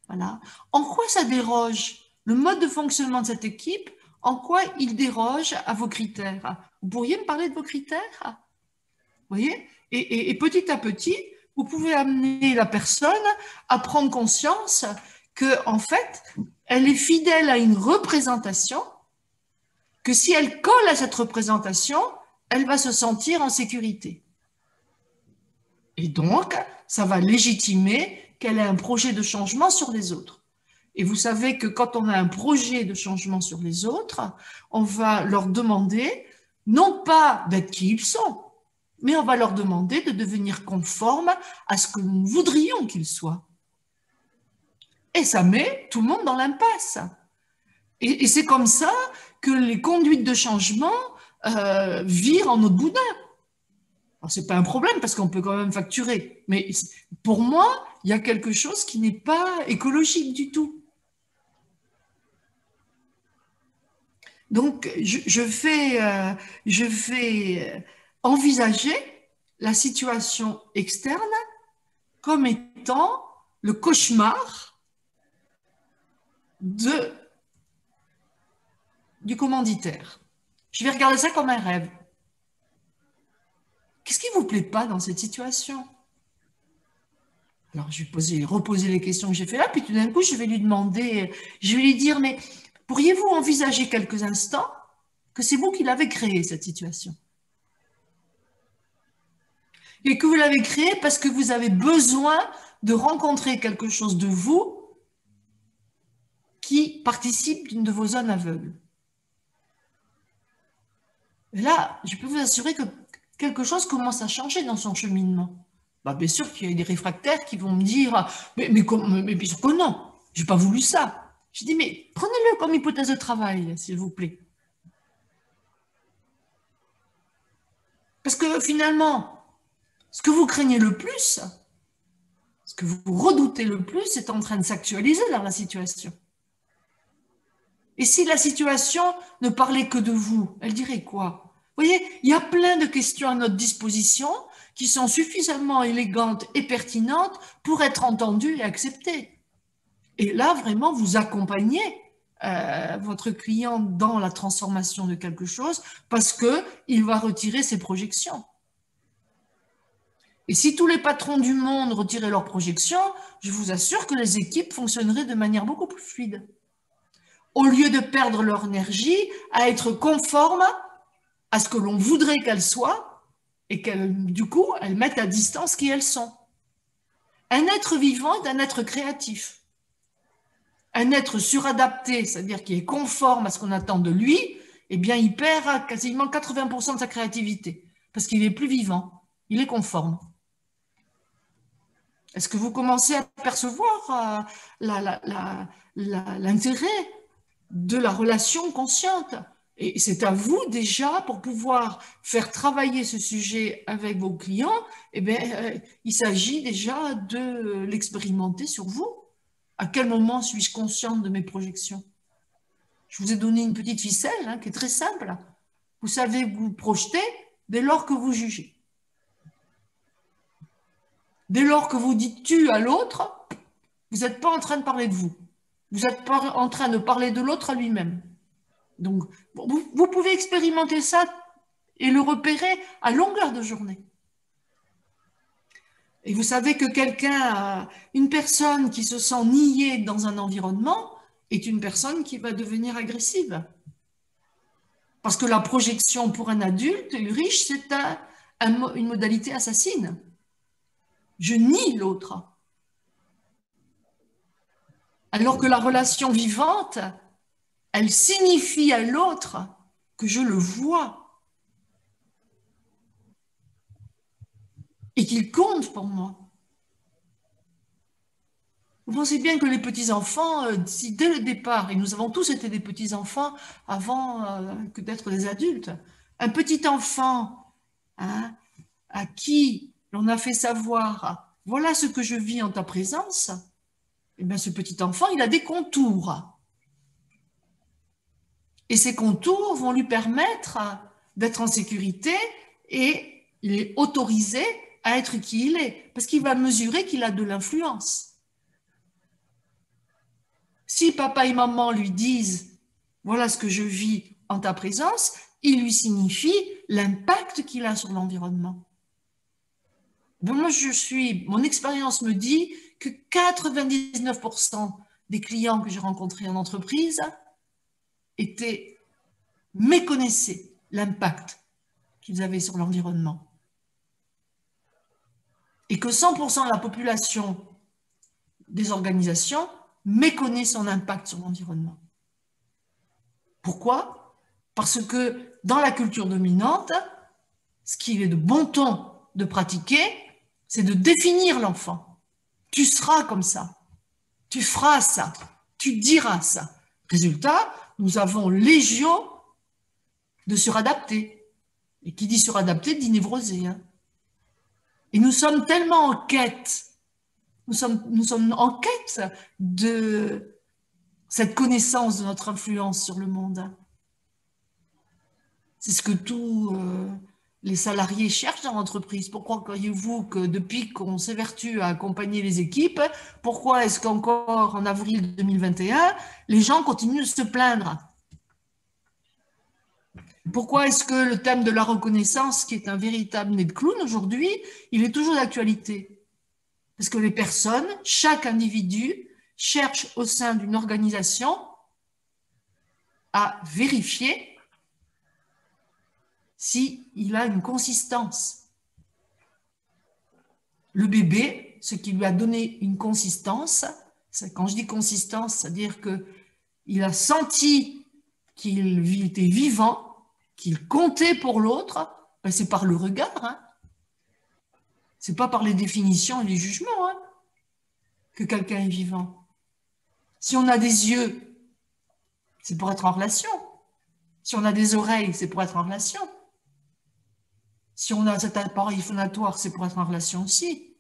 Voilà. En quoi ça déroge? Le mode de fonctionnement de cette équipe, en quoi il déroge à vos critères? Vous pourriez me parler de vos critères? Vous voyez? Et petit à petit, vous pouvez amener la personne à prendre conscience qu'en fait, elle est fidèle à une représentation, que si elle colle à cette représentation, elle va se sentir en sécurité. Et donc, ça va légitimer qu'elle a un projet de changement sur les autres. Et vous savez que quand on a un projet de changement sur les autres, on va leur demander, non pas d'être qui ils sont, mais on va leur demander de devenir conformes à ce que nous voudrions qu'ils soient. Et ça met tout le monde dans l'impasse. Et c'est comme ça que les conduites de changement virent en autre boudin. Ce n'est pas un problème parce qu'on peut quand même facturer. Mais pour moi, il y a quelque chose qui n'est pas écologique du tout. Donc, je vais envisager la situation externe comme étant le cauchemar du commanditaire. Je vais regarder ça comme un rêve. Qu'est-ce qui ne vous plaît pas dans cette situation? Alors, je vais reposer les questions que j'ai fait là, puis tout d'un coup, je vais lui dire, mais pourriez-vous envisager quelques instants que c'est vous qui l'avez créée, cette situation? Et que vous l'avez créée parce que vous avez besoin de rencontrer quelque chose de vous qui participe d'une de vos zones aveugles. Et là, je peux vous assurer que quelque chose commence à changer dans son cheminement. Bah, bien sûr qu'il y a des réfractaires qui vont me dire « mais bien sûr que non, je n'ai pas voulu ça ». Je dis « mais prenez-le comme hypothèse de travail, s'il vous plaît ». Parce que finalement, ce que vous craignez le plus, ce que vous redoutez le plus, est en train de s'actualiser dans la situation. Et si la situation ne parlait que de vous, elle dirait quoi? Vous voyez, il y a plein de questions à notre disposition qui sont suffisamment élégantes et pertinentes pour être entendues et acceptées. Et là, vraiment, vous accompagnez votre client dans la transformation de quelque chose parce qu'il va retirer ses projections. Et si tous les patrons du monde retiraient leurs projections, je vous assure que les équipes fonctionneraient de manière beaucoup plus fluide. Au lieu de perdre leur énergie à être conformes à ce que l'on voudrait qu'elles soient et qu'elles, du coup, elles mettent à distance qui elles sont. Un être vivant est un être créatif. Un être suradapté, c'est-à-dire qui est conforme à ce qu'on attend de lui, eh bien, il perd quasiment 80% de sa créativité parce qu'il est plus vivant, il est conforme. Est-ce que vous commencez à percevoir l'intérêt de la relation consciente? Et c'est à vous déjà, pour pouvoir faire travailler ce sujet avec vos clients, eh bien, il s'agit déjà de l'expérimenter sur vous. À quel moment suis-je consciente de mes projections? Je vous ai donné une petite ficelle qui est très simple. Vous savez vous projeter dès lors que vous jugez. Dès lors que vous dites tu à l'autre, vous n'êtes pas en train de parler de vous. Vous n'êtes pas en train de parler de l'autre à lui-même. Donc, vous pouvez expérimenter ça et le repérer à longueur de journée. Et vous savez que une personne qui se sent niée dans un environnement est une personne qui va devenir agressive. Parce que la projection pour un adulte riche, c'est une modalité assassine. Je nie l'autre. Alors que la relation vivante, elle signifie à l'autre que je le vois et qu'il compte pour moi. Vous pensez bien que les petits-enfants, si dès le départ, et nous avons tous été des petits-enfants avant que d'être des adultes, un petit enfant, hein, à qui l'on a fait savoir, voilà ce que je vis en ta présence, eh bien ce petit enfant, il a des contours. Et ces contours vont lui permettre d'être en sécurité et il est autorisé à être qui il est, parce qu'il va mesurer qu'il a de l'influence. Si papa et maman lui disent « voilà ce que je vis en ta présence », il lui signifie l'impact qu'il a sur l'environnement. Moi, mon expérience me dit que 99% des clients que j'ai rencontrés en entreprise méconnaissaient l'impact qu'ils avaient sur l'environnement. Et que 100% de la population des organisations méconnaît son impact sur l'environnement. Pourquoi? Parce que dans la culture dominante, ce qu'il est de bon ton de pratiquer, c'est de définir l'enfant. Tu seras comme ça, tu feras ça, tu diras ça. Résultat, nous avons légion de suradaptés. Et qui dit suradapté dit névrosé. Hein. Et nous sommes tellement en quête. Nous sommes en quête de cette connaissance de notre influence sur le monde. C'est ce que tous les salariés cherchent dans l'entreprise. Pourquoi croyez-vous que depuis qu'on s'évertue à accompagner les équipes, pourquoi est-ce qu'encore en avril 2021, les gens continuent de se plaindre? Pourquoi est-ce que le thème de la reconnaissance, qui est un véritable nez de clown aujourd'hui, il est toujours d'actualité? Parce que les personnes, chaque individu, cherche au sein d'une organisation à vérifier s'il a une consistance. Le bébé, ce qui lui a donné une consistance, quand je dis consistance, c'est-à-dire qu'il a senti qu'il était vivant, qu'il comptait pour l'autre, ben c'est par le regard, hein. Ce n'est pas par les définitions et les jugements hein, que quelqu'un est vivant. Si on a des yeux, c'est pour être en relation. Si on a des oreilles, c'est pour être en relation. Si on a cet appareil phonatoire, c'est pour être en relation aussi.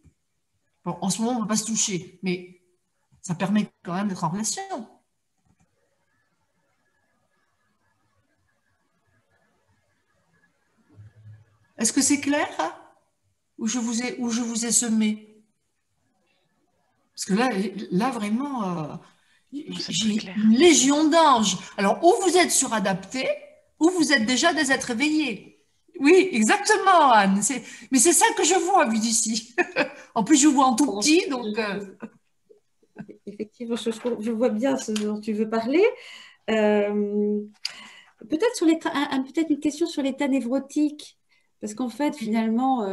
Bon, en ce moment, on ne va pas se toucher, mais ça permet quand même d'être en relation. Est-ce que c'est clair hein? Où je vous ai semé? Parce que là vraiment, j'ai une légion d'anges. Alors, ou vous êtes suradapté, ou vous êtes déjà des êtres éveillés. Oui, exactement, Anne. Mais c'est ça que je vois vu d'ici. En plus, je vous vois en tout petit, donc... Effectivement, je vois bien ce dont tu veux parler. Peut-être une question sur l'état névrotique. Parce qu'en fait, finalement...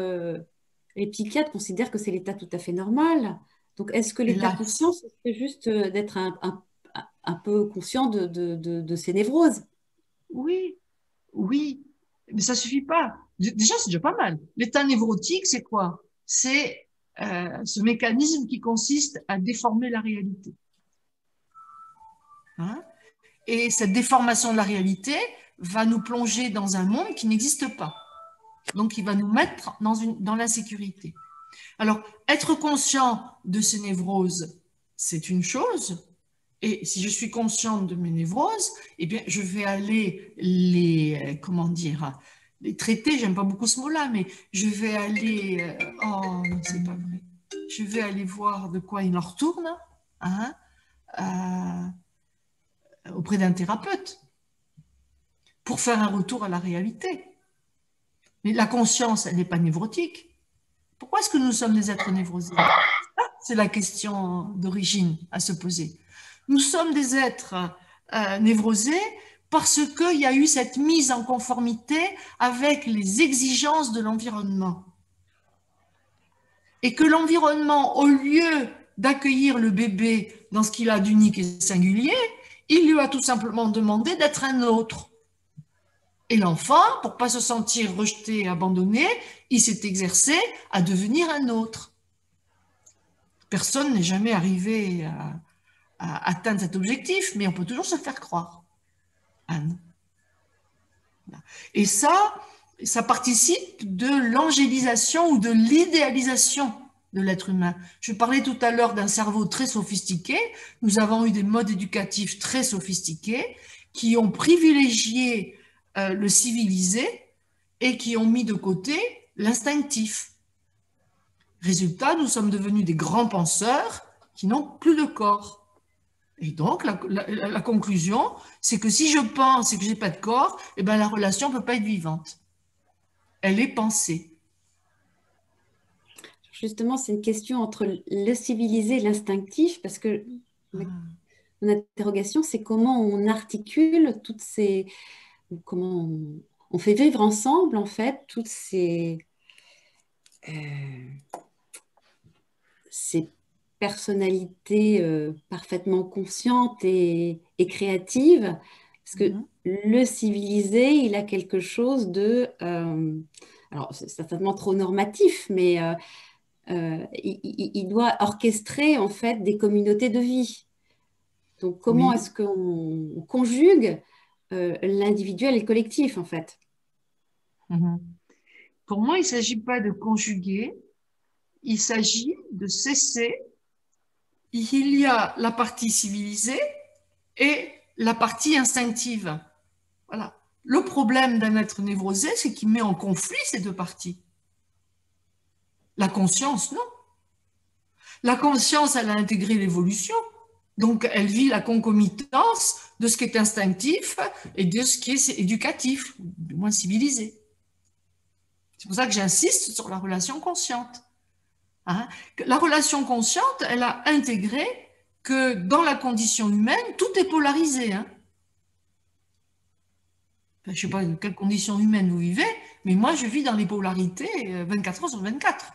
les psychiatres considèrent que c'est l'état tout à fait normal. Donc, est-ce que l'état conscient, c'est juste d'être un peu conscient de ces névroses? Oui, oui, mais ça ne suffit pas. Déjà, c'est déjà pas mal. L'état névrotique, c'est quoi? C'est ce mécanisme qui consiste à déformer la réalité. Hein? Et cette déformation de la réalité va nous plonger dans un monde qui n'existe pas. Donc, il va nous mettre dans l'insécurité. Alors, être conscient de ces névroses, c'est une chose. Et si je suis consciente de mes névroses, eh bien, je vais aller les traiter, j'aime pas beaucoup ce mot-là, mais je vais aller, oh, non, c'est pas vrai. Je vais aller voir de quoi il en retourne, hein, auprès d'un thérapeute, pour faire un retour à la réalité. Mais la conscience, elle n'est pas névrotique. Pourquoi est-ce que nous sommes des êtres névrosés? C'est la question d'origine à se poser. Nous sommes des êtres névrosés parce qu'il y a eu cette mise en conformité avec les exigences de l'environnement. Et que l'environnement, au lieu d'accueillir le bébé dans ce qu'il a d'unique et singulier, il lui a tout simplement demandé d'être un autre. Et l'enfant, pour ne pas se sentir rejeté et abandonné, il s'est exercé à devenir un autre. Personne n'est jamais arrivé à atteindre cet objectif, mais on peut toujours se faire croire. Anne. Et ça participe de l'angélisation ou de l'idéalisation de l'être humain. Je parlais tout à l'heure d'un cerveau très sophistiqué. Nous avons eu des modes éducatifs très sophistiqués qui ont privilégié le civilisé et qui ont mis de côté l'instinctif. Résultat, nous sommes devenus des grands penseurs qui n'ont plus de corps. Et donc, la conclusion, c'est que si je pense et que je n'ai pas de corps, eh ben, la relation ne peut pas être vivante. Elle est pensée. Justement, c'est une question entre le civilisé et l'instinctif, parce que mon interrogation, c'est comment on articule toutes ces... Comment on fait vivre ensemble, en fait, toutes ces personnalités parfaitement conscientes et créatives, parce que le civilisé, il a quelque chose de... alors, c'est certainement trop normatif, mais il doit orchestrer, en fait, des communautés de vie. Donc, comment est-ce qu'on conjugue l'individuel et le collectif, en fait? Pour moi, il ne s'agit pas de conjuguer, il s'agit de cesser. Il y a la partie civilisée et la partie instinctive. Voilà. Le problème d'un être névrosé, c'est qu'il met en conflit ces deux parties. La conscience, non. La conscience, elle a intégré l'évolution. Donc, elle vit la concomitance de ce qui est instinctif et de ce qui est éducatif, du moins civilisé. C'est pour ça que j'insiste sur la relation consciente. Hein? La relation consciente, elle a intégré que dans la condition humaine, tout est polarisé. Hein? Enfin, je ne sais pas dans quelles conditions humaines vous vivez, mais moi, je vis dans les polarités 24 heures sur 24.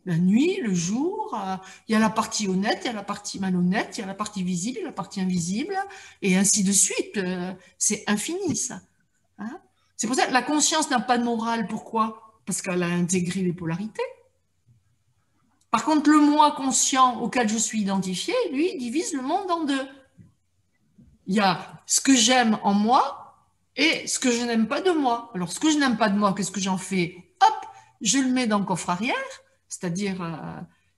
La nuit, le jour, il y a la partie honnête, il y a la partie malhonnête, il y a la partie visible, il y a la partie invisible, et ainsi de suite. C'est infini, ça. Hein? C'est pour ça que la conscience n'a pas de morale. Pourquoi? Parce qu'elle a intégré les polarités. Par contre, le moi conscient auquel je suis identifié, lui, divise le monde en deux. Il y a ce que j'aime en moi et ce que je n'aime pas de moi. Alors, ce que je n'aime pas de moi, qu'est-ce que j'en fais? Hop, je le mets dans le coffre arrière, c'est-à-dire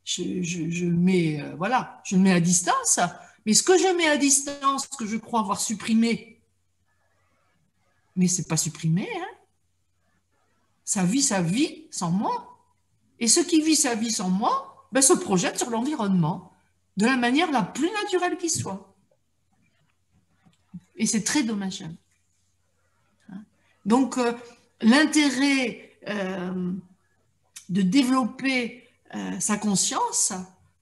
je le mets à distance. Mais ce que je mets à distance, que je crois avoir supprimé, mais ce n'est pas supprimé. Hein? Ça vit sa vie sans moi. Et ce qui vit sa vie sans moi se projette sur l'environnement de la manière la plus naturelle qui soit. Et c'est très dommageable. Donc, l'intérêt de développer sa conscience,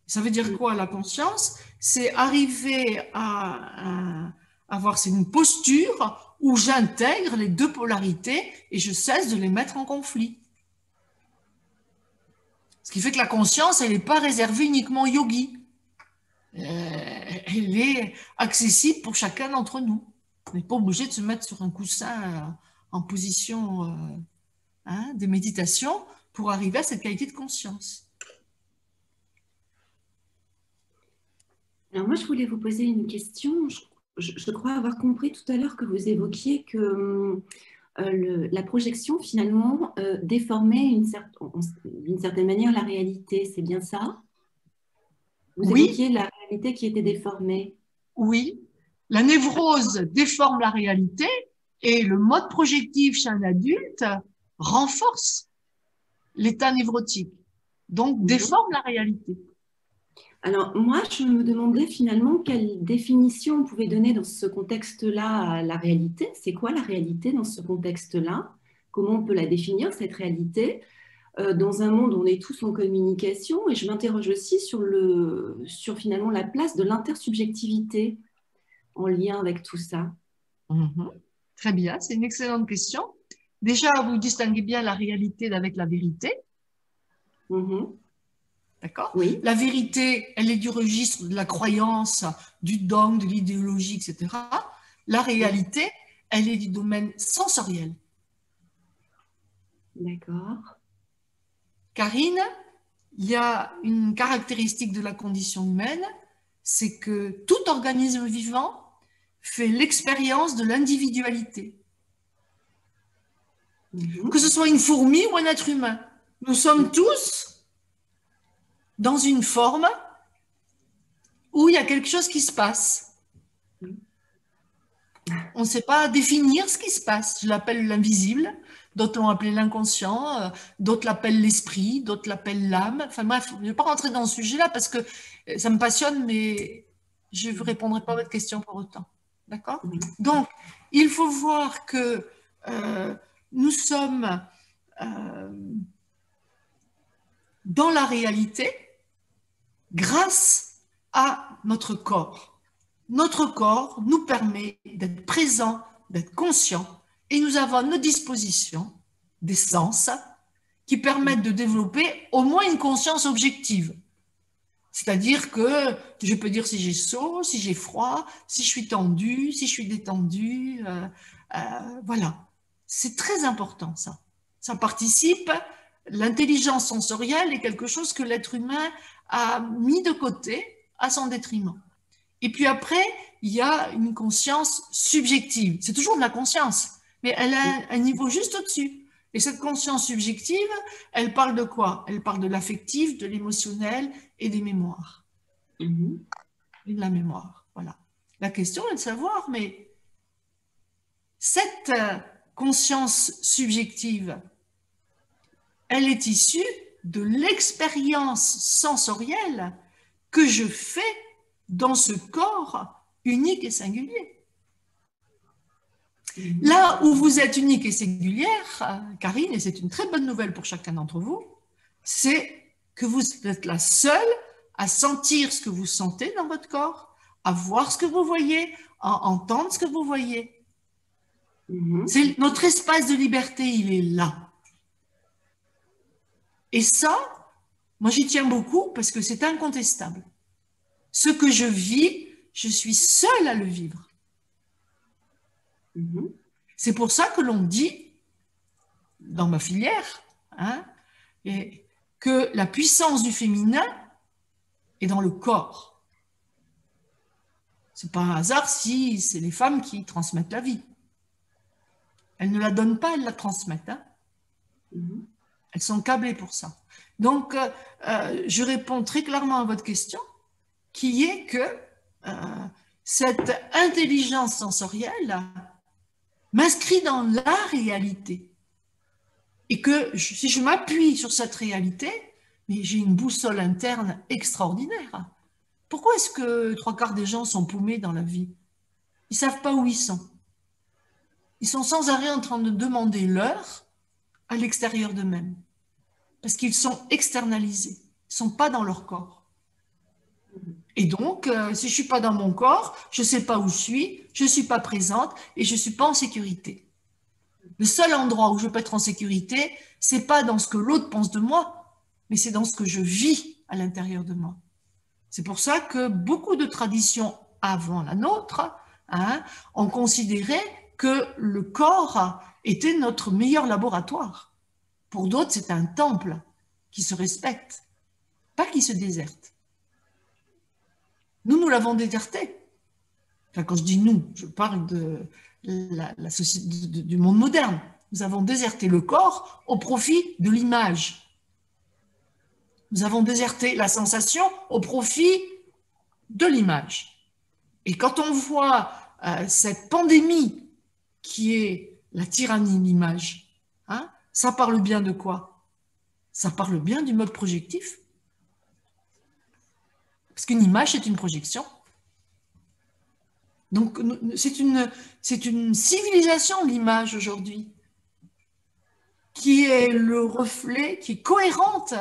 ça veut dire quoi la conscience? C'est arriver à avoir une posture où j'intègre les deux polarités et je cesse de les mettre en conflit. Ce qui fait que la conscience, elle n'est pas réservée uniquement aux yogis. Elle est accessible pour chacun d'entre nous. On n'est pas obligé de se mettre sur un coussin en position de méditation pour arriver à cette qualité de conscience. Alors moi, je voulais vous poser une question. Je crois avoir compris tout à l'heure que vous évoquiez que la projection, finalement, déformait d'une certaine manière la réalité. C'est bien ça? Vous évoquiez la réalité qui était déformée. Oui. La névrose déforme la réalité et le mode projectif chez un adulte renforce l'état névrotique. Donc, déforme la réalité. Alors, moi, je me demandais finalement quelle définition on pouvait donner dans ce contexte-là à la réalité. C'est quoi la réalité dans ce contexte-là? Comment on peut la définir, cette réalité, dans un monde où on est tous en communication? Et je m'interroge aussi sur finalement la place de l'intersubjectivité en lien avec tout ça. Très bien, c'est une excellente question. Déjà, vous distinguez bien la réalité d'avec la vérité. D'accord? Oui. La vérité, elle est du registre de la croyance, du dogme, de l'idéologie, etc. La réalité, elle est du domaine sensoriel. D'accord. Karine, il y a une caractéristique de la condition humaine, c'est que tout organisme vivant fait l'expérience de l'individualité. Que ce soit une fourmi ou un être humain. Nous sommes tous dans une forme où il y a quelque chose qui se passe. On ne sait pas définir ce qui se passe. Je l'appelle l'invisible, d'autres l'ont appelé l'inconscient, d'autres l'appellent l'esprit, d'autres l'appellent l'âme. Enfin bref, je ne vais pas rentrer dans ce sujet-là parce que ça me passionne, mais je ne vous répondrai pas à votre question pour autant. D'accord? Donc, il faut voir que nous sommes dans la réalité grâce à notre corps. Notre corps nous permet d'être présents, d'être conscients, et nous avons à notre disposition des sens qui permettent de développer au moins une conscience objective. C'est-à-dire que je peux dire si j'ai chaud, si j'ai froid, si je suis tendu, si je suis détendu. Voilà. C'est très important, ça. Ça participe. L'intelligence sensorielle est quelque chose que l'être humain a mis de côté à son détriment. Et puis après, il y a une conscience subjective. C'est toujours de la conscience, mais elle a un niveau juste au-dessus. Et cette conscience subjective, elle parle de quoi? Elle parle de l'affectif, de l'émotionnel et des mémoires. Et de la mémoire, voilà. La question est de savoir, mais cette conscience subjective, elle est issue de l'expérience sensorielle que je fais dans ce corps unique et singulier. Là où vous êtes unique et singulière, Karine, et c'est une très bonne nouvelle pour chacun d'entre vous, c'est que vous êtes la seule à sentir ce que vous sentez dans votre corps, à voir ce que vous voyez, à entendre ce que vous voyez. C'est notre espace de liberté, il est là. Et ça, moi j'y tiens beaucoup parce que c'est incontestable. Ce que je vis, je suis seule à le vivre. C'est pour ça que l'on dit, dans ma filière, que la puissance du féminin est dans le corps. Ce n'est pas un hasard si c'est les femmes qui transmettent la vie. Elles ne la donnent pas, elles la transmettent. Elles sont câblées pour ça. Donc, je réponds très clairement à votre question, qui est que cette intelligence sensorielle m'inscrit dans la réalité. Et que si je m'appuie sur cette réalité, mais j'ai une boussole interne extraordinaire. Pourquoi est-ce que 3/4 des gens sont paumés dans la vie? Ils ne savent pas où ils sont. Ils sont sans arrêt en train de demander l'heure à l'extérieur d'eux-mêmes. Parce qu'ils sont externalisés. Ils ne sont pas dans leur corps. Et donc, si je ne suis pas dans mon corps, je ne sais pas où je ne suis pas présente et je ne suis pas en sécurité. Le seul endroit où je peux être en sécurité, ce n'est pas dans ce que l'autre pense de moi, mais c'est dans ce que je vis à l'intérieur de moi. C'est pour ça que beaucoup de traditions avant la nôtre ont considéré que le corps était notre meilleur laboratoire. Pour d'autres, c'est un temple qui se respecte, pas qui se déserte. Nous l'avons déserté. Enfin, quand je dis nous, je parle de la société, du monde moderne. Nous avons déserté le corps au profit de l'image. Nous avons déserté la sensation au profit de l'image. Et quand on voit cette pandémie qui est la tyrannie de l'image, ça parle bien de quoi? Ça parle bien du mode projectif. Parce qu'une image, c'est une projection. Donc, c'est une civilisation, l'image, aujourd'hui, qui est le reflet, qui est cohérente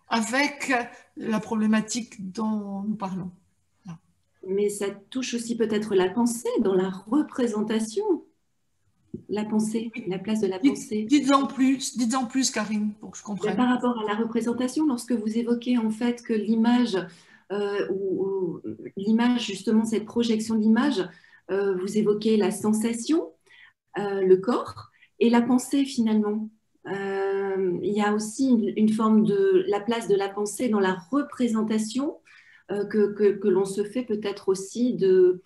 avec la problématique dont nous parlons. Là. Mais ça touche aussi peut-être la pensée, dans la représentation. La pensée, la place de la pensée. Dites-en plus, Karine, pour que je comprenne. Par rapport à la représentation, lorsque vous évoquez en fait que l'image, ou l'image, justement, cette projection d'image, vous évoquez la sensation, le corps et la pensée finalement. il y a aussi une forme de la place de la pensée dans la représentation que l'on se fait peut-être aussi de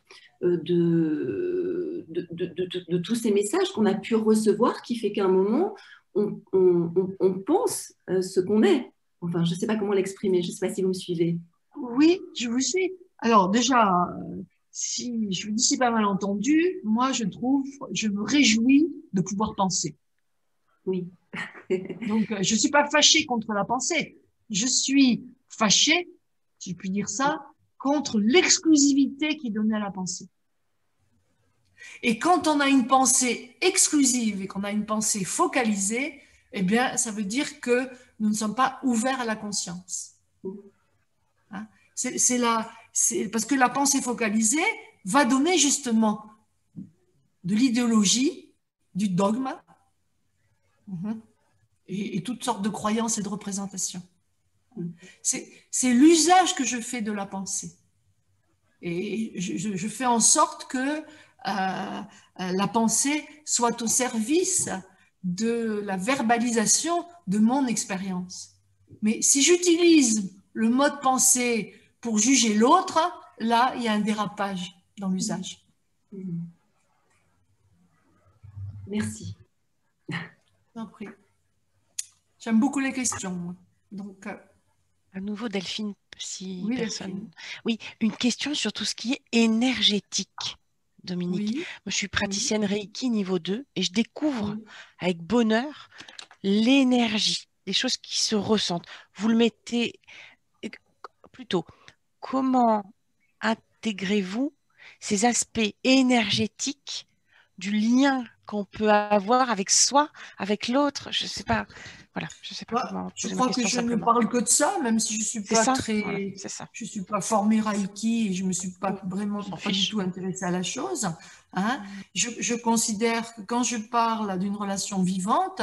tous ces messages qu'on a pu recevoir, qui fait qu'à un moment, on pense ce qu'on est. Enfin, je ne sais pas comment l'exprimer, je ne sais pas si vous me suivez. Oui, je vous suis. Alors déjà, si je me dis c'est pas mal entendu, moi je me réjouis de pouvoir penser. Oui. Donc je suis pas fâchée contre la pensée. Je suis fâchée, si je puis dire ça, contre l'exclusivité qui est donnée à la pensée. Et quand on a une pensée exclusive et qu'on a une pensée focalisée, eh bien, ça veut dire que nous ne sommes pas ouverts à la conscience. Hein? Parce que la pensée focalisée va donner justement de l'idéologie, du dogme, et toutes sortes de croyances et de représentations. C'est l'usage que je fais de la pensée. Et je fais en sorte que la pensée soit au service de la verbalisation de mon expérience. Mais si j'utilise le mode pensée pour juger l'autre, là, il y a un dérapage dans l'usage. Merci. J'aime beaucoup les questions. Donc, à nouveau, Delphine, si oui, personne... Delphine. Oui, une question sur tout ce qui est énergétique, Dominique. Oui. Moi, je suis praticienne Reiki niveau 2 et je découvre avec bonheur l'énergie, les choses qui se ressentent. Vous le mettez plutôt, comment intégrez-vous ces aspects énergétiques du lien qu'on peut avoir avec soi, avec l'autre? Je ne sais pas. Voilà, je sais pas comment. Je crois que je ne parle que de ça, même si je suis pas je suis pas formée Reiki et je me suis pas vraiment pas du tout intéressée à la chose. Hein. Je considère que quand je parle d'une relation vivante,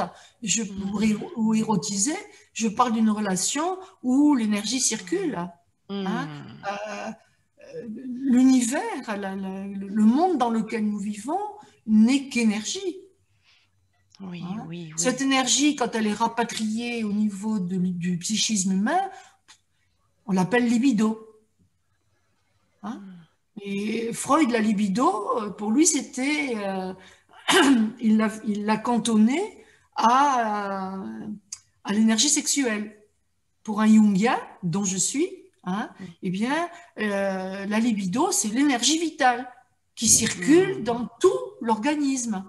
ou érotisée, je parle d'une relation où l'énergie circule. Hein. L'univers, le monde dans lequel nous vivons n'est qu'énergie. Oui, hein. oui. Cette énergie, quand elle est rapatriée au niveau du psychisme humain, on l'appelle libido. Hein. Et Freud, la libido, pour lui, c'était, il l'a cantonné à l'énergie sexuelle. Pour un Jungien, dont je suis, hein, eh bien, la libido, c'est l'énergie vitale qui circule dans tout l'organisme.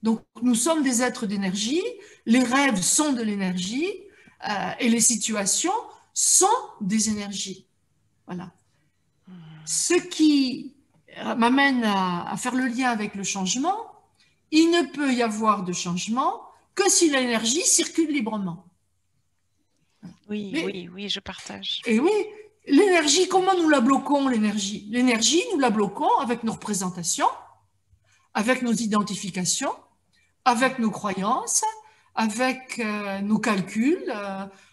Donc, nous sommes des êtres d'énergie, les rêves sont de l'énergie et les situations sont des énergies. Voilà. Ce qui m'amène à faire le lien avec le changement, il ne peut y avoir de changement que si l'énergie circule librement. Oui, je partage. Et oui, l'énergie, comment nous la bloquons, l'énergie? L'énergie, nous la bloquons avec nos représentations, avec nos identifications, avec nos croyances, avec nos calculs,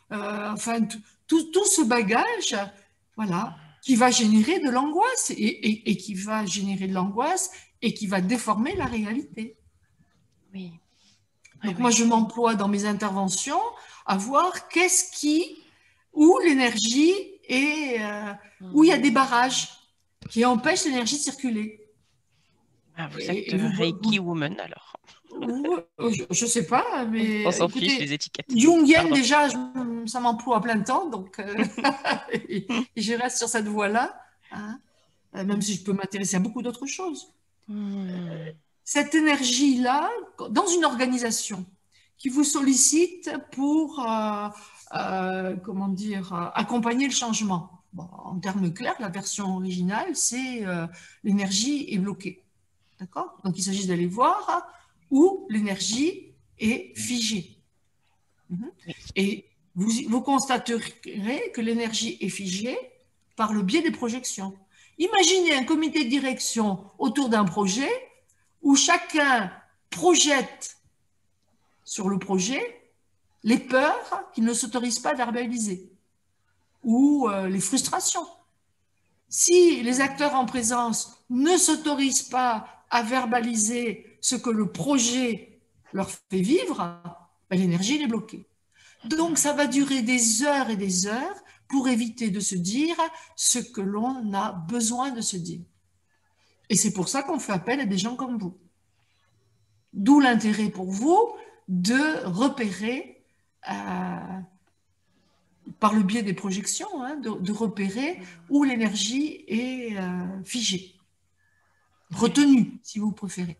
enfin, tout ce bagage, voilà, qui va générer de l'angoisse et qui va générer de l'angoisse et qui va déformer la réalité. Oui. Donc moi, je m'emploie dans mes interventions à voir où l'énergie est, où il y a des barrages qui empêchent l'énergie de circuler. Ah, vous êtes Reiki Woman alors. Je ne sais pas, mais on s'en fiche les étiquettes. Jungienne, déjà, ça m'emploie à plein temps, donc et je reste sur cette voie-là, hein, même si je peux m'intéresser à beaucoup d'autres choses. Cette énergie-là, dans une organisation qui vous sollicite pour comment dire, accompagner le changement. Bon, en termes clairs, la version originale, c'est l'énergie est bloquée. D'accord? Donc, il s'agit d'aller voir où l'énergie est figée. Et vous constaterez que l'énergie est figée par le biais des projections. Imaginez un comité de direction autour d'un projet où chacun projette sur le projet les peurs qu'il ne s'autorise pas à verbaliser ou les frustrations. Si les acteurs en présence ne s'autorisent pas à verbaliser ce que le projet leur fait vivre, ben, l'énergie elle est bloquée. Donc, ça va durer des heures et des heures pour éviter de se dire ce que l'on a besoin de se dire. Et c'est pour ça qu'on fait appel à des gens comme vous. D'où l'intérêt pour vous de repérer, par le biais des projections, hein, de repérer où l'énergie est figée, retenue, si vous préférez.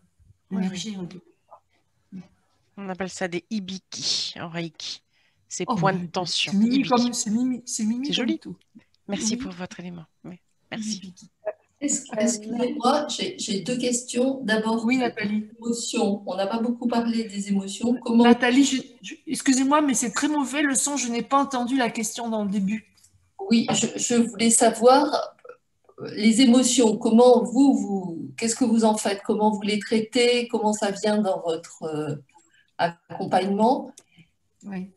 L'énergie est retenue. On appelle ça des ibiki en Reiki. Ces Oh, points de tension. C'est mimi joli. Tout. Merci Oui. pour votre élément. Oui. Merci. Excusez-moi, j'ai deux questions. D'abord, oui, Nathalie. Les émotions. On n'a pas beaucoup parlé des émotions. Comment... Nathalie, excusez-moi, mais c'est très mauvais le son. Je n'ai pas entendu la question dans le début. Oui, je voulais savoir les émotions. Comment qu'est-ce que vous en faites? Comment vous les traitez? Comment ça vient dans votre accompagnement? Oui.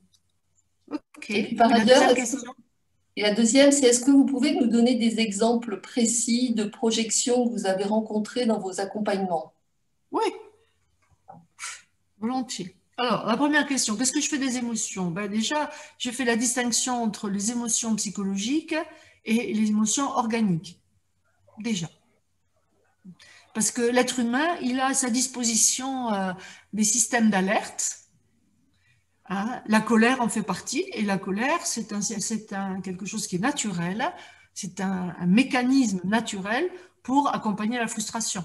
Ok. Et puis, par ailleurs, et la deuxième, c'est est-ce que vous pouvez nous donner des exemples précis de projections que vous avez rencontrées dans vos accompagnements? Oui, volontiers. Alors, la première question, qu'est-ce que je fais des émotions? Ben déjà, je fais la distinction entre les émotions psychologiques et les émotions organiques. Déjà. Parce que l'être humain, il a à sa disposition des systèmes d'alerte. Hein, la colère en fait partie, et la colère, c'est quelque chose qui est naturel, c'est un mécanisme naturel pour accompagner la frustration.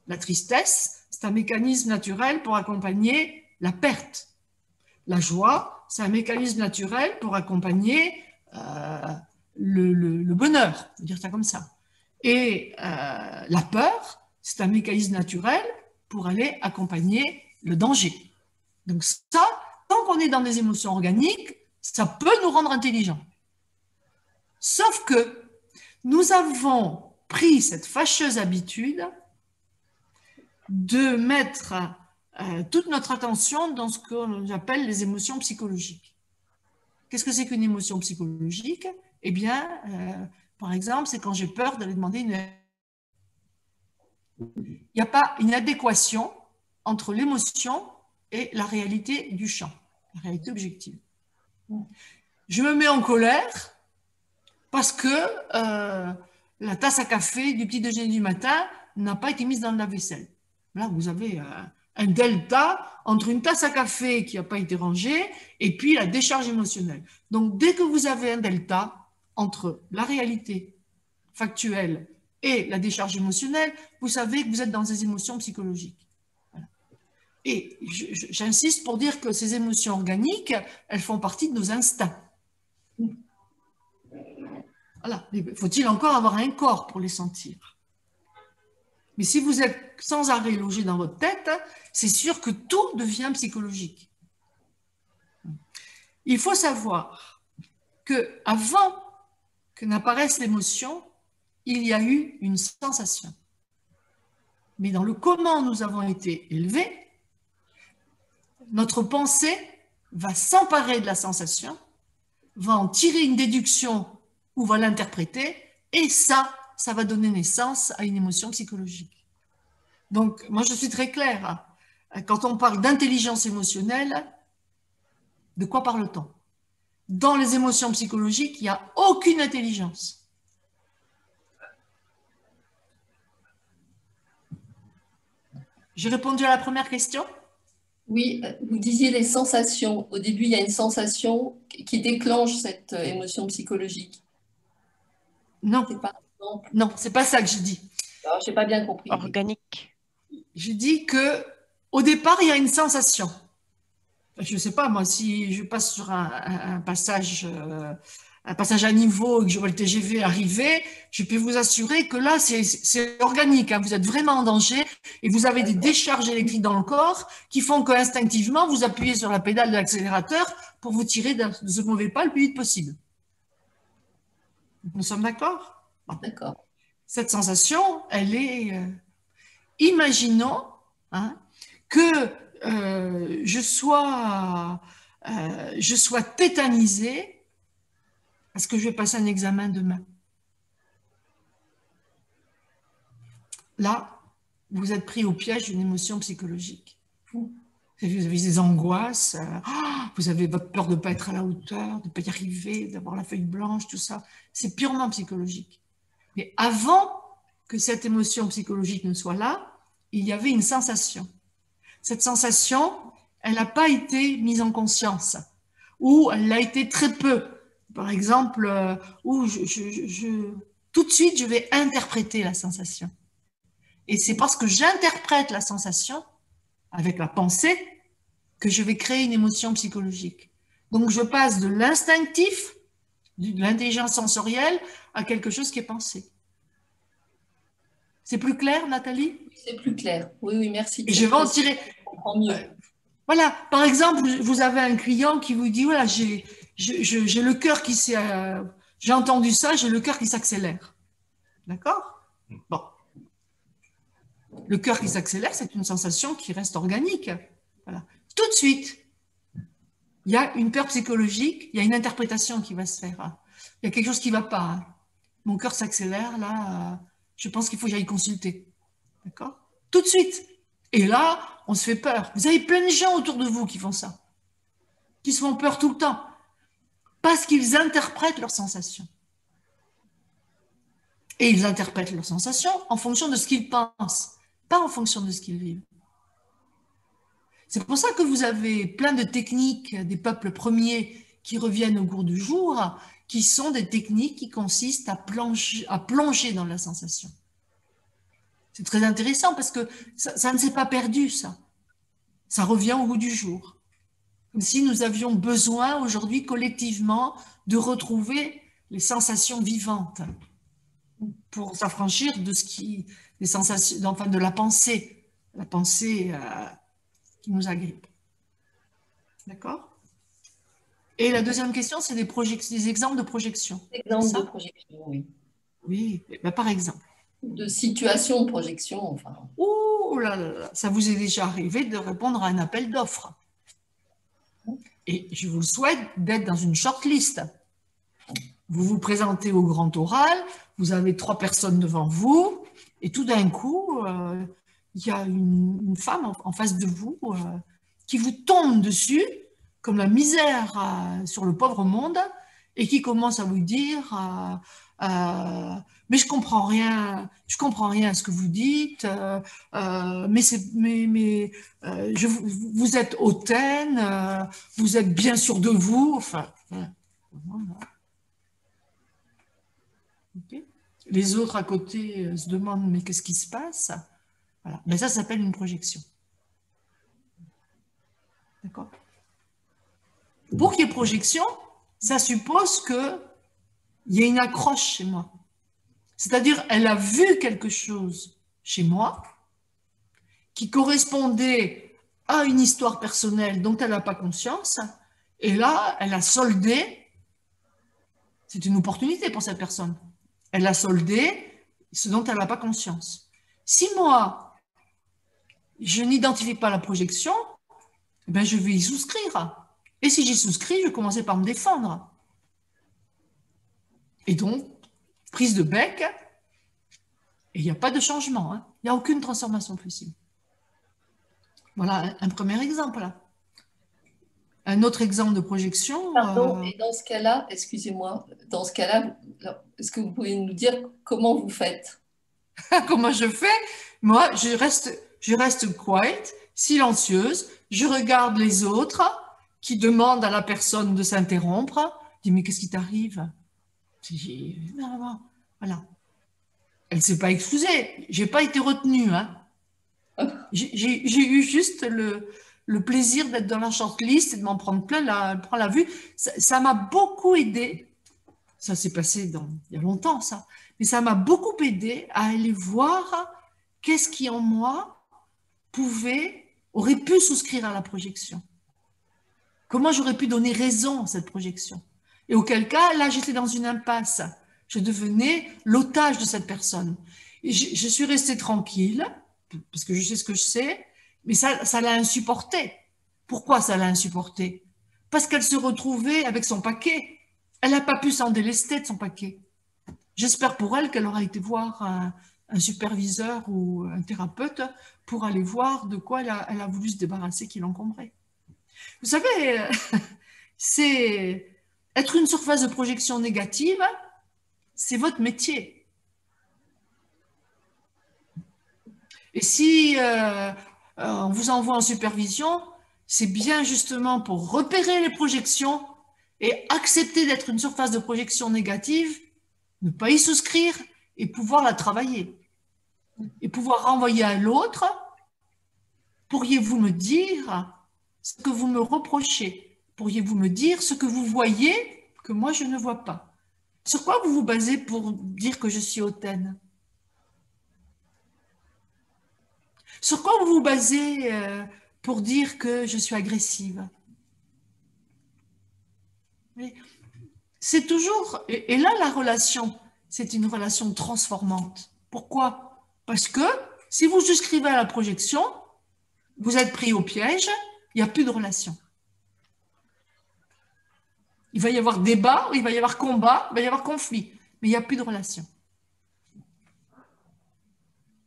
La tristesse, c'est un mécanisme naturel pour accompagner la perte. La joie, c'est un mécanisme naturel pour accompagner le bonheur, on va dire ça comme ça. Et la peur, c'est un mécanisme naturel pour aller accompagner le danger. Donc ça, tant qu'on est dans des émotions organiques, ça peut nous rendre intelligents. Sauf que nous avons pris cette fâcheuse habitude de mettre toute notre attention dans ce que j'appelle les émotions psychologiques. Qu'est-ce que c'est qu'une émotion psychologique? Eh bien, par exemple, c'est quand j'ai peur d'aller demander une aide. Il n'y a pas une adéquation entre l'émotion et la réalité du champ, la réalité objective. Je me mets en colère parce que la tasse à café du petit déjeuner du matin n'a pas été mise dans le lave-vaisselle. Là, vous avez un delta entre une tasse à café qui n'a pas été rangée et puis la décharge émotionnelle. Donc, dès que vous avez un delta entre la réalité factuelle et la décharge émotionnelle, vous savez que vous êtes dans des émotions psychologiques. Voilà. Et j'insiste pour dire que ces émotions organiques, elles font partie de nos instincts. Voilà. Faut-il encore avoir un corps pour les sentir? Mais si vous êtes sans arrêt logé dans votre tête, c'est sûr que tout devient psychologique. Il faut savoir qu'avant que n'apparaisse l'émotion, il y a eu une sensation. Mais dans le comment nous avons été élevés, notre pensée va s'emparer de la sensation, va en tirer une déduction ou va l'interpréter, et ça va donner naissance à une émotion psychologique. Donc, moi, je suis très claire. Quand on parle d'intelligence émotionnelle, de quoi parle-t-on? Dans les émotions psychologiques, il n'y a aucune intelligence. J'ai répondu à la première question? Oui, vous disiez les sensations. Au début, il y a une sensation qui déclenche cette émotion psychologique. Non, non, c'est pas ça que je dis. Alors, je n'ai pas bien compris. Organique. Je dis que au départ, il y a une sensation. Je ne sais pas, moi, si je passe sur un passage à niveau et que je vois le TGV arriver, je peux vous assurer que là, c'est organique. Hein. Vous êtes vraiment en danger et vous avez des décharges électriques dans le corps qui font qu'instinctivement, vous appuyez sur la pédale de l'accélérateur pour vous tirer de ce mauvais pas le plus vite possible. Nous sommes d'accord? D'accord. Cette sensation, elle est... imaginons hein, que je sois tétanisée parce que je vais passer un examen demain. Là, vous êtes pris au piège d'une émotion psychologique. Vous avez des angoisses, vous avez peur de ne pas être à la hauteur, de ne pas y arriver, d'avoir la feuille blanche, tout ça. C'est purement psychologique. Mais avant que cette émotion psychologique ne soit là, il y avait une sensation. Cette sensation, elle n'a pas été mise en conscience, ou elle l'a été très peu. Par exemple, où tout de suite, je vais interpréter la sensation. Et c'est parce que j'interprète la sensation avec la pensée que je vais créer une émotion psychologique. Donc, je passe de l'instinctif, de l'intelligence sensorielle, à quelque chose qui est pensé. C'est plus clair, Nathalie? C'est plus clair. Oui, oui, merci. Et je vais en tirer. Je comprends mieux. Voilà, par exemple, vous avez un client qui vous dit, voilà, j'ai le cœur qui s'est... j'ai entendu ça, j'ai le cœur qui s'accélère. D'accord? Bon. Le cœur qui s'accélère, c'est une sensation qui reste organique. Voilà. Tout de suite, il y a une peur psychologique, il y a une interprétation qui va se faire. Il y a quelque chose qui ne va pas. Mon cœur s'accélère, là, je pense qu'il faut que j'aille consulter. D'accord? Tout de suite. Et là, on se fait peur. Vous avez plein de gens autour de vous qui font ça, qui se font peur tout le temps, parce qu'ils interprètent leurs sensations. Et ils interprètent leurs sensations en fonction de ce qu'ils pensent, pas en fonction de ce qu'ils vivent. C'est pour ça que vous avez plein de techniques des peuples premiers qui reviennent au cours du jour, qui sont des techniques qui consistent à plonger dans la sensation. C'est très intéressant parce que ça ne s'est pas perdu, ça. Ça revient au goût du jour. Comme si nous avions besoin aujourd'hui collectivement de retrouver les sensations vivantes pour s'affranchir de ce qui, des sensations, enfin de la pensée qui nous agrippe. D'accord? Et la deuxième question, c'est des exemples de projection. Exemples de projection, oui. Oui, ben par exemple. De situation de projection, enfin. Oh là là, ça vous est déjà arrivé de répondre à un appel d'offres. Et je vous le souhaite d'être dans une shortlist. Vous vous présentez au grand oral, vous avez 3 personnes devant vous, et tout d'un coup, il y a une femme en face de vous qui vous tombe dessus, comme la misère sur le pauvre monde, et qui commence à vous dire mais je comprends rien à ce que vous dites, vous êtes hautaine, vous êtes bien sûr de vous, enfin. Voilà. Okay. Les autres à côté se demandent mais qu'est-ce qui se passe? Voilà. Mais ça s'appelle une projection. D'accord? Pour qu'il y ait projection, ça suppose qu'il y ait une accroche chez moi. C'est-à-dire, elle a vu quelque chose chez moi qui correspondait à une histoire personnelle dont elle n'a pas conscience, et là, elle a soldé, c'est une opportunité pour cette personne, elle a soldé ce dont elle n'a pas conscience. Si moi, je n'identifie pas la projection, eh bien, je vais y souscrire. Et si j'y souscris, je vais commencer par me défendre. Et donc, prise de bec, et il n'y a pas de changement, hein. Il n'y a aucune transformation possible. Voilà un premier exemple. Là. Un autre exemple de projection. Pardon, et dans ce cas-là, excusez-moi, dans ce cas-là, est-ce que vous pouvez nous dire comment vous faites? Comment je fais? Moi, je reste quiet, silencieuse, je regarde les autres qui demandent à la personne de s'interrompre. Je dis, mais qu'est-ce qui t'arrive? Voilà. Elle ne s'est pas excusée. Je n'ai pas été retenue. Hein. J'ai eu juste le plaisir d'être dans la shortlist et de m'en prendre plein la vue. Ça m'a beaucoup aidé. Ça s'est passé il y a longtemps, ça. Mais ça m'a beaucoup aidé à aller voir qu'est-ce qui en moi aurait pu souscrire à la projection. Comment j'aurais pu donner raison à cette projection. Et auquel cas, là, j'étais dans une impasse. Je devenais l'otage de cette personne. Et je suis restée tranquille, parce que je sais ce que je sais, mais ça l'a insupporté. Pourquoi ça l'a insupporté? Parce qu'elle se retrouvait avec son paquet. Elle n'a pas pu s'en délester de son paquet. J'espère pour elle qu'elle aura été voir un superviseur ou un thérapeute pour aller voir de quoi elle a voulu se débarrasser qui l'encombrait. Vous savez, c'est être une surface de projection négative, c'est votre métier. Et si on vous envoie en supervision, c'est bien justement pour repérer les projections et accepter d'être une surface de projection négative, ne pas y souscrire et pouvoir la travailler. Et pouvoir renvoyer à l'autre, pourriez-vous me dire ce que vous me reprochez? Pourriez-vous me dire ce que vous voyez que moi je ne vois pas? Sur quoi vous vous basez pour dire que je suis hautaine? Sur quoi vous vous basez pour dire que je suis agressive? C'est toujours, et là la relation, c'est une relation transformante. Pourquoi? Parce que si vous souscrivez à la projection, vous êtes pris au piège, il n'y a plus de relation. Il va y avoir débat, il va y avoir combat, il va y avoir conflit, mais il n'y a plus de relation.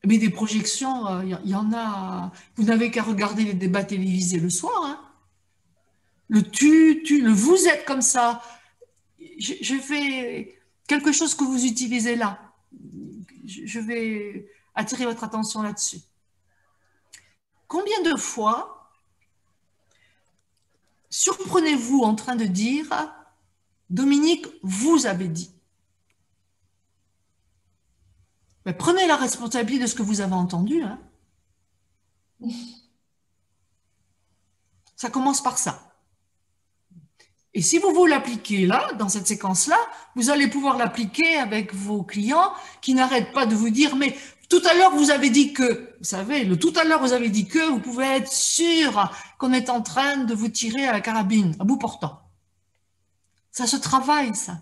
Mais des projections, il y en a. Vous n'avez qu'à regarder les débats télévisés le soir. Hein. Le le vous êtes comme ça. Je fais quelque chose que vous utilisez là. Je vais attirer votre attention là-dessus. Combien de fois surprenez-vous en train de dire « Dominique, vous avez dit ». Mais prenez la responsabilité de ce que vous avez entendu. Hein. Ça commence par ça. Et si vous l'appliquez là, dans cette séquence-là, vous allez pouvoir l'appliquer avec vos clients qui n'arrêtent pas de vous dire « Mais tout à l'heure, vous avez dit que… » Vous savez, le « tout à l'heure, vous avez dit que », vous pouvez être sûr qu'on est en train de vous tirer à la carabine, à bout portant. Ça se travaille, ça.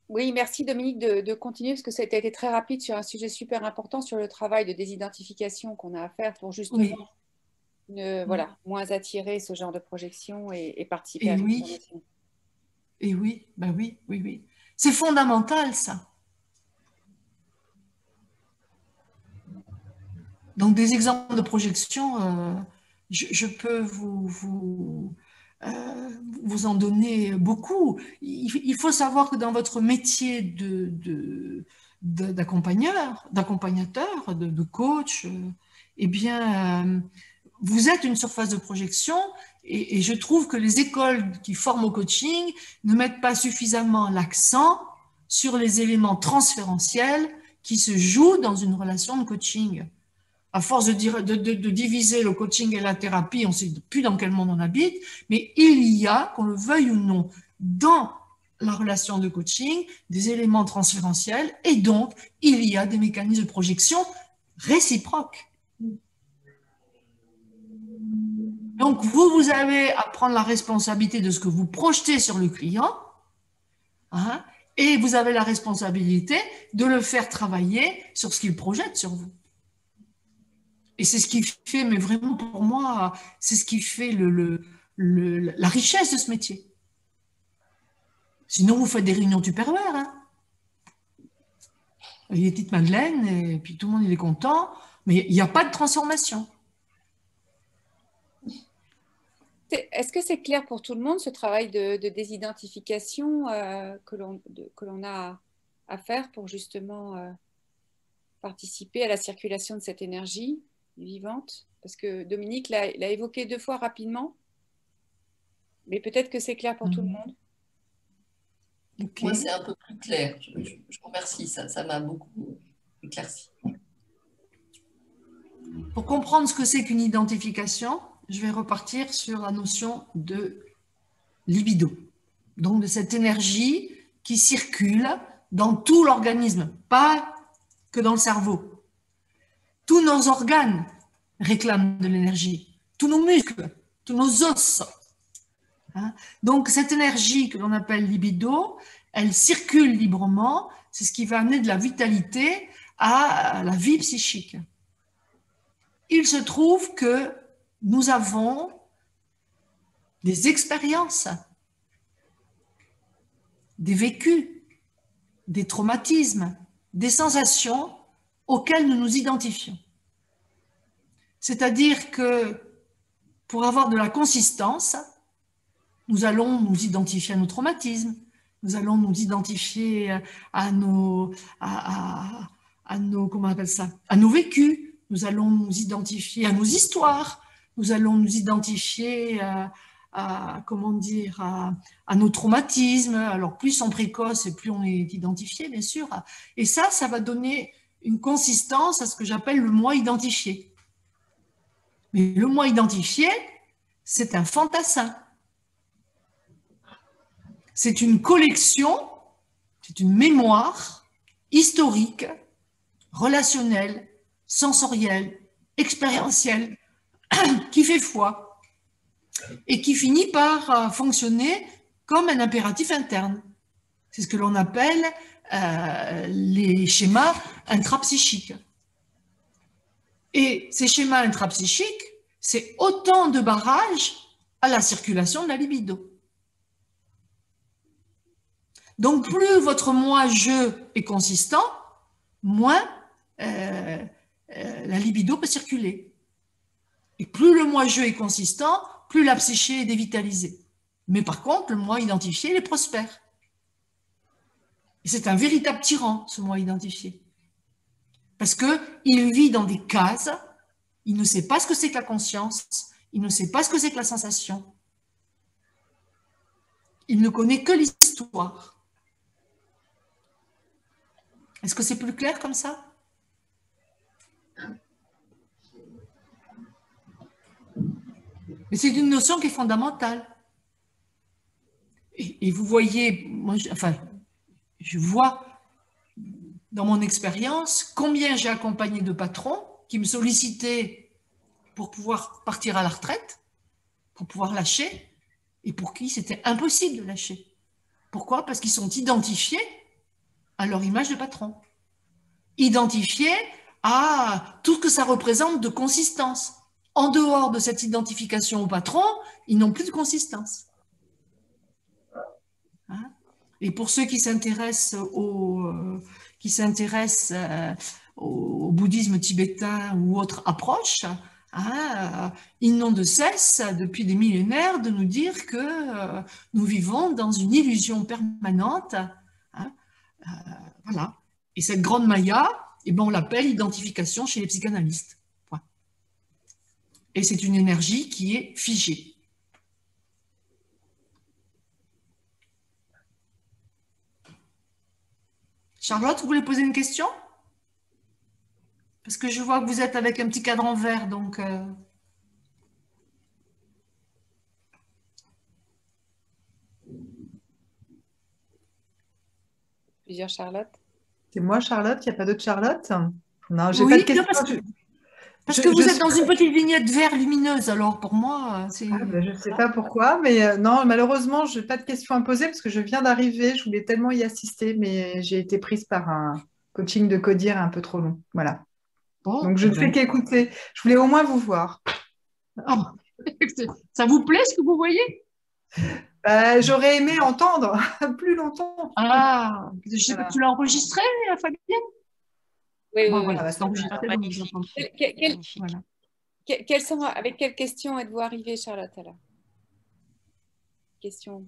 Oui, merci Dominique de continuer parce que ça a été très rapide sur un sujet super important sur le travail de désidentification qu'on a à faire pour justement voilà, moins attirer ce genre de projection et participer à la transformation. Et oui, ben oui, oui, oui. C'est fondamental, ça. Donc, des exemples de projection, je peux vous en donner beaucoup. Il faut savoir que dans votre métier d'accompagnateur, de coach, eh bien, vous êtes une surface de projection et je trouve que les écoles qui forment au coaching ne mettent pas suffisamment l'accent sur les éléments transférentiels qui se jouent dans une relation de coaching. À force de diviser le coaching et la thérapie, on ne sait plus dans quel monde on habite, mais il y a, qu'on le veuille ou non, dans la relation de coaching, des éléments transférentiels et donc il y a des mécanismes de projection réciproques. Donc vous avez à prendre la responsabilité de ce que vous projetez sur le client, hein, et vous avez la responsabilité de le faire travailler sur ce qu'il projette sur vous. Et c'est ce qui fait, mais vraiment pour moi, c'est ce qui fait la richesse de ce métier. Sinon, vous faites des réunions Tupperware. Hein. Il y a des petites madeleines, et puis tout le monde il est content, mais il n'y a pas de transformation. Est-ce que c'est clair pour tout le monde, ce travail de désidentification que l'on a à faire pour justement participer à la circulation de cette énergie vivante? Parce que Dominique l'a évoqué 2 fois rapidement, mais peut-être que c'est clair pour tout le monde. Okay. Moi, c'est un peu plus clair. Je vous remercie, ça m'a beaucoup éclairci. Pour comprendre ce que c'est qu'une identification, je vais repartir sur la notion de libido, donc de cette énergie qui circule dans tout l'organisme, pas que dans le cerveau. Tous nos organes réclament de l'énergie, tous nos muscles, tous nos os. Hein? Donc cette énergie que l'on appelle libido, elle circule librement, c'est ce qui va amener de la vitalité à la vie psychique. Il se trouve que nous avons des expériences, des vécus, des traumatismes, des sensations auxquelles nous nous identifions. C'est-à-dire que pour avoir de la consistance, nous allons nous identifier à nos traumatismes, nous allons nous identifier à nos comment on appelle ça, à nos vécus, nous allons nous identifier à nos histoires, nous allons nous identifier comment dire, à nos traumatismes. Alors plus ils sont précoces et plus on est identifié, bien sûr. Et ça va donner une consistance à ce que j'appelle le moi identifié. Mais le moi identifié, c'est un fantassin. C'est une collection, c'est une mémoire historique, relationnelle, sensorielle, expérientielle, qui fait foi et qui finit par fonctionner comme un impératif interne. C'est ce que l'on appelle les schémas intrapsychiques. Et ces schémas intrapsychiques, c'est autant de barrages à la circulation de la libido. Donc, plus votre moi-je est consistant, moins la libido peut circuler. Et plus le moi-je est consistant, plus la psyché est dévitalisée. Mais par contre, le moi identifié, il est prospère. Et c'est un véritable tyran, ce moi identifié. Parce qu'il vit dans des cases, il ne sait pas ce que c'est que la conscience, il ne sait pas ce que c'est que la sensation. Il ne connaît que l'histoire. Est-ce que c'est plus clair comme ça? Mais c'est une notion qui est fondamentale. Et vous voyez, moi, je vois dans mon expérience combien j'ai accompagné de patrons qui me sollicitaient pour pouvoir partir à la retraite, pour pouvoir lâcher, et pour qui c'était impossible de lâcher. Pourquoi? Parce qu'ils sont identifiés à leur image de patron, identifiés à tout ce que ça représente de consistance. En dehors de cette identification au patron, ils n'ont plus de consistance. Hein? Et pour ceux qui s'intéressent au bouddhisme tibétain ou autre approche, ils n'ont de cesse, depuis des millénaires, de nous dire que nous vivons dans une illusion permanente. Voilà. Et cette grande maya, eh ben, on l'appelle identification chez les psychanalystes. Point. Et c'est une énergie qui est figée. Charlotte, vous voulez poser une question? Parce que je vois que vous êtes avec un petit cadran vert, donc... Plusieurs Charlotte. C'est moi, Charlotte? Il n'y a pas d'autre Charlotte? Non, j'ai oui, pas de question. Parce que vous êtes dans une petite vignette vert lumineuse, alors pour moi, c'est... je ne sais pas pourquoi, mais non, malheureusement, je n'ai pas de questions à poser parce que je viens d'arriver, je voulais tellement y assister, mais j'ai été prise par un coaching de codir un peu trop long. Voilà. Bon, donc, je ne fais qu'écouter. Je voulais au moins vous voir. Oh, ça vous plaît ce que vous voyez? J'aurais aimé entendre plus longtemps. Ah, je sais que tu l'as enregistré, Fabienne? Oui, bon, oui, voilà, c'est enregistré. Avec quelles questions êtes-vous arrivée, Charlotte, alors? Questions?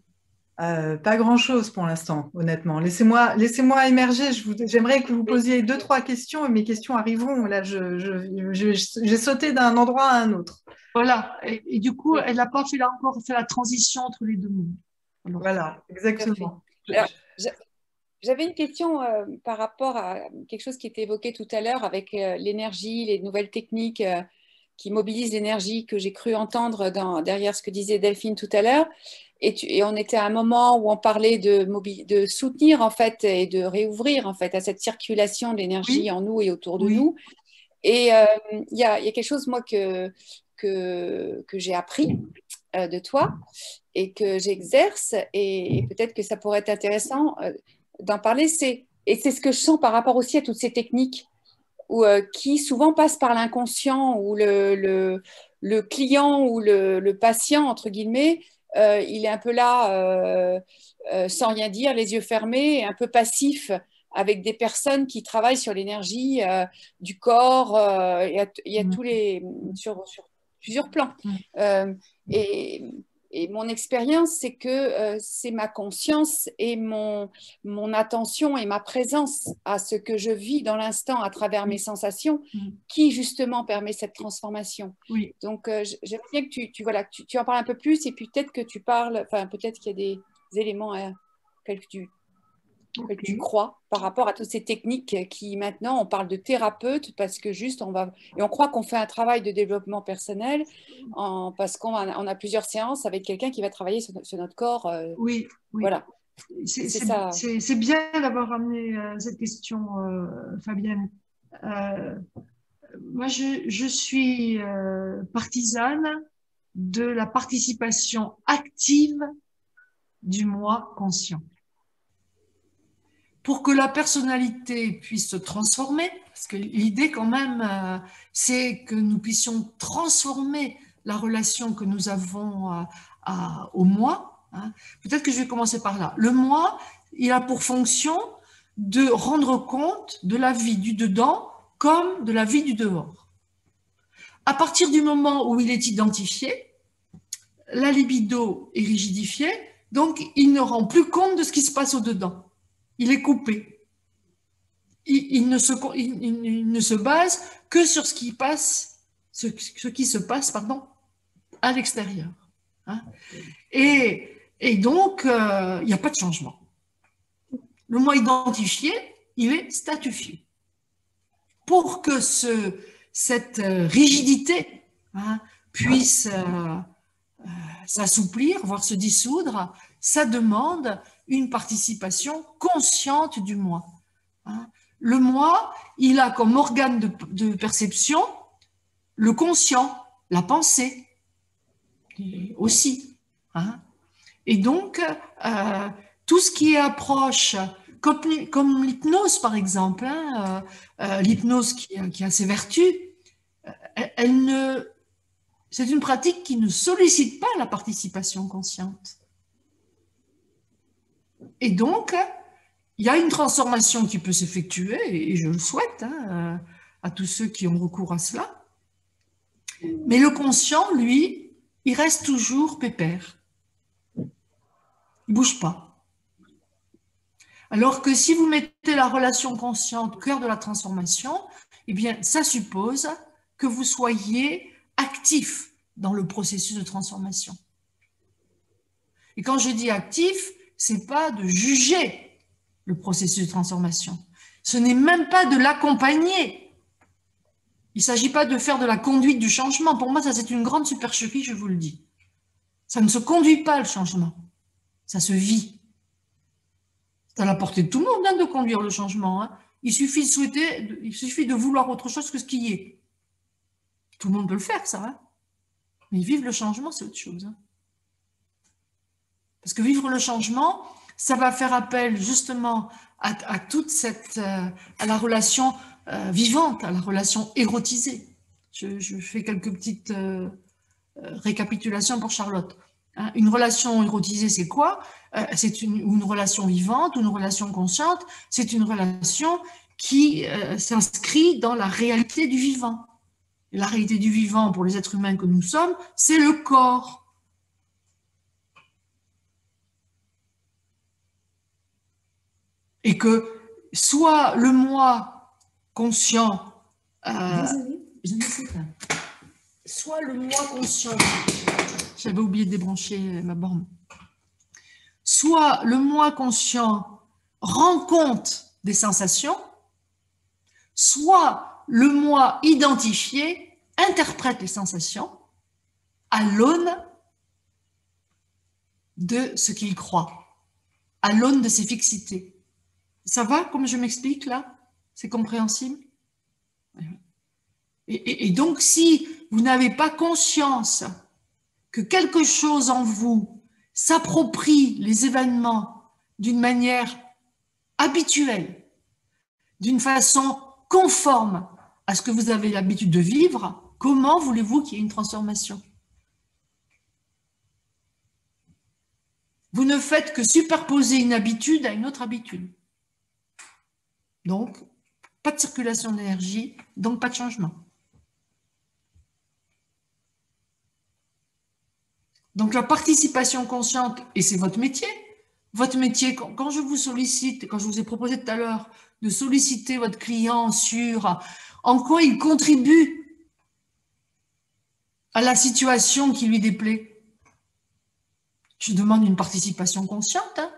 Pas grand-chose pour l'instant, honnêtement. Laissez-moi émerger. J'aimerais que vous posiez 2-3 questions et mes questions arriveront. Là, j'ai sauté d'un endroit à un autre. Voilà. Et du coup, elle n'a pas encore fait la transition entre les deux mondes. Alors, voilà, exactement. Alors, j'avais une question par rapport à quelque chose qui était évoqué tout à l'heure avec l'énergie, les nouvelles techniques qui mobilisent l'énergie que j'ai cru entendre derrière ce que disait Delphine tout à l'heure. Et on était à un moment où on parlait de soutenir en fait et de réouvrir en fait à cette circulation d'énergie en nous et autour de nous. Et il y a quelque chose moi que j'ai appris de toi et que j'exerce et peut-être que ça pourrait être intéressant d'en parler. Et c'est ce que je sens par rapport aussi à toutes ces techniques qui souvent passent par l'inconscient où le client ou le patient entre guillemets il est un peu là sans rien dire, les yeux fermés, un peu passif avec des personnes qui travaillent sur l'énergie du corps, il y a tous les, sur plusieurs plans. Et mon expérience, c'est que c'est ma conscience et mon attention et ma présence à ce que je vis dans l'instant à travers mes sensations qui justement permet cette transformation. Oui. Donc, j'aimerais bien que tu en parles un peu plus et puis peut-être que tu parles, enfin peut-être qu'il y a des éléments que tu crois par rapport à toutes ces techniques qui maintenant on parle de thérapeute parce que juste on croit qu'on fait un travail de développement personnel parce qu'on a plusieurs séances avec quelqu'un qui va travailler sur notre corps. Oui. Voilà. C'est bien d'avoir amené cette question, Fabienne. Moi, je suis partisane de la participation active du moi conscient. Pour que la personnalité puisse se transformer, parce que l'idée quand même, c'est que nous puissions transformer la relation que nous avons au moi. Hein. Peut-être que je vais commencer par là. Le moi, il a pour fonction de rendre compte de la vie du dedans comme de la vie du dehors. À partir du moment où il est identifié, la libido est rigidifiée, donc il ne rend plus compte de ce qui se passe au dedans. Il est coupé. Il ne se base que sur ce qui se passe à l'extérieur. Hein. Et donc, il n'y a pas de changement. Le moi identifié, il est statifié. Pour que cette rigidité puisse s'assouplir, voire se dissoudre, ça demande une participation consciente du moi. Le moi, il a comme organe de perception le conscient, la pensée aussi. Et donc, tout ce qui est approche, comme l'hypnose par exemple, l'hypnose qui a ses vertus, c'est une pratique qui ne sollicite pas la participation consciente. Et donc, il y a une transformation qui peut s'effectuer, et je le souhaite à tous ceux qui ont recours à cela. Mais le conscient, lui, il reste toujours pépère. Il ne bouge pas. Alors que si vous mettez la relation consciente au cœur de la transformation, eh bien, ça suppose que vous soyez actif dans le processus de transformation. Et quand je dis actif, ce n'est pas de juger le processus de transformation. Ce n'est même pas de l'accompagner. Il ne s'agit pas de faire de la conduite du changement. Pour moi, ça c'est une grande supercherie, je vous le dis. Ça ne se conduit pas le changement. Ça se vit. C'est à la portée de tout le monde de conduire le changement. Il suffit de souhaiter, il suffit de vouloir autre chose que ce qui est. Tout le monde peut le faire, ça. Mais vivre le changement, c'est autre chose. Parce que vivre le changement, ça va faire appel justement à toute à la relation vivante, à la relation érotisée. Je fais quelques petites récapitulations pour Charlotte. Une relation érotisée, c'est quoi? C'est une relation vivante, une relation consciente. C'est une relation qui s'inscrit dans la réalité du vivant. Et la réalité du vivant pour les êtres humains que nous sommes, c'est le corps. Et que soit le moi conscient, soit le moi conscient, j'avais oublié de débrancher ma borne, soit le moi conscient rend compte des sensations, soit le moi identifié interprète les sensations à l'aune de ce qu'il croit, à l'aune de ses fixités. Ça va comme je m'explique là? C'est compréhensible? Et donc, si vous n'avez pas conscience que quelque chose en vous s'approprie les événements d'une manière habituelle, d'une façon conforme à ce que vous avez l'habitude de vivre, comment voulez-vous qu'il y ait une transformation? Vous ne faites que superposer une habitude à une autre habitude. Donc, pas de circulation d'énergie, donc pas de changement. Donc, la participation consciente, et c'est votre métier, quand je vous sollicite, quand je vous ai proposé tout à l'heure de solliciter votre client sur en quoi il contribue à la situation qui lui déplaît, je demande une participation consciente. Hein.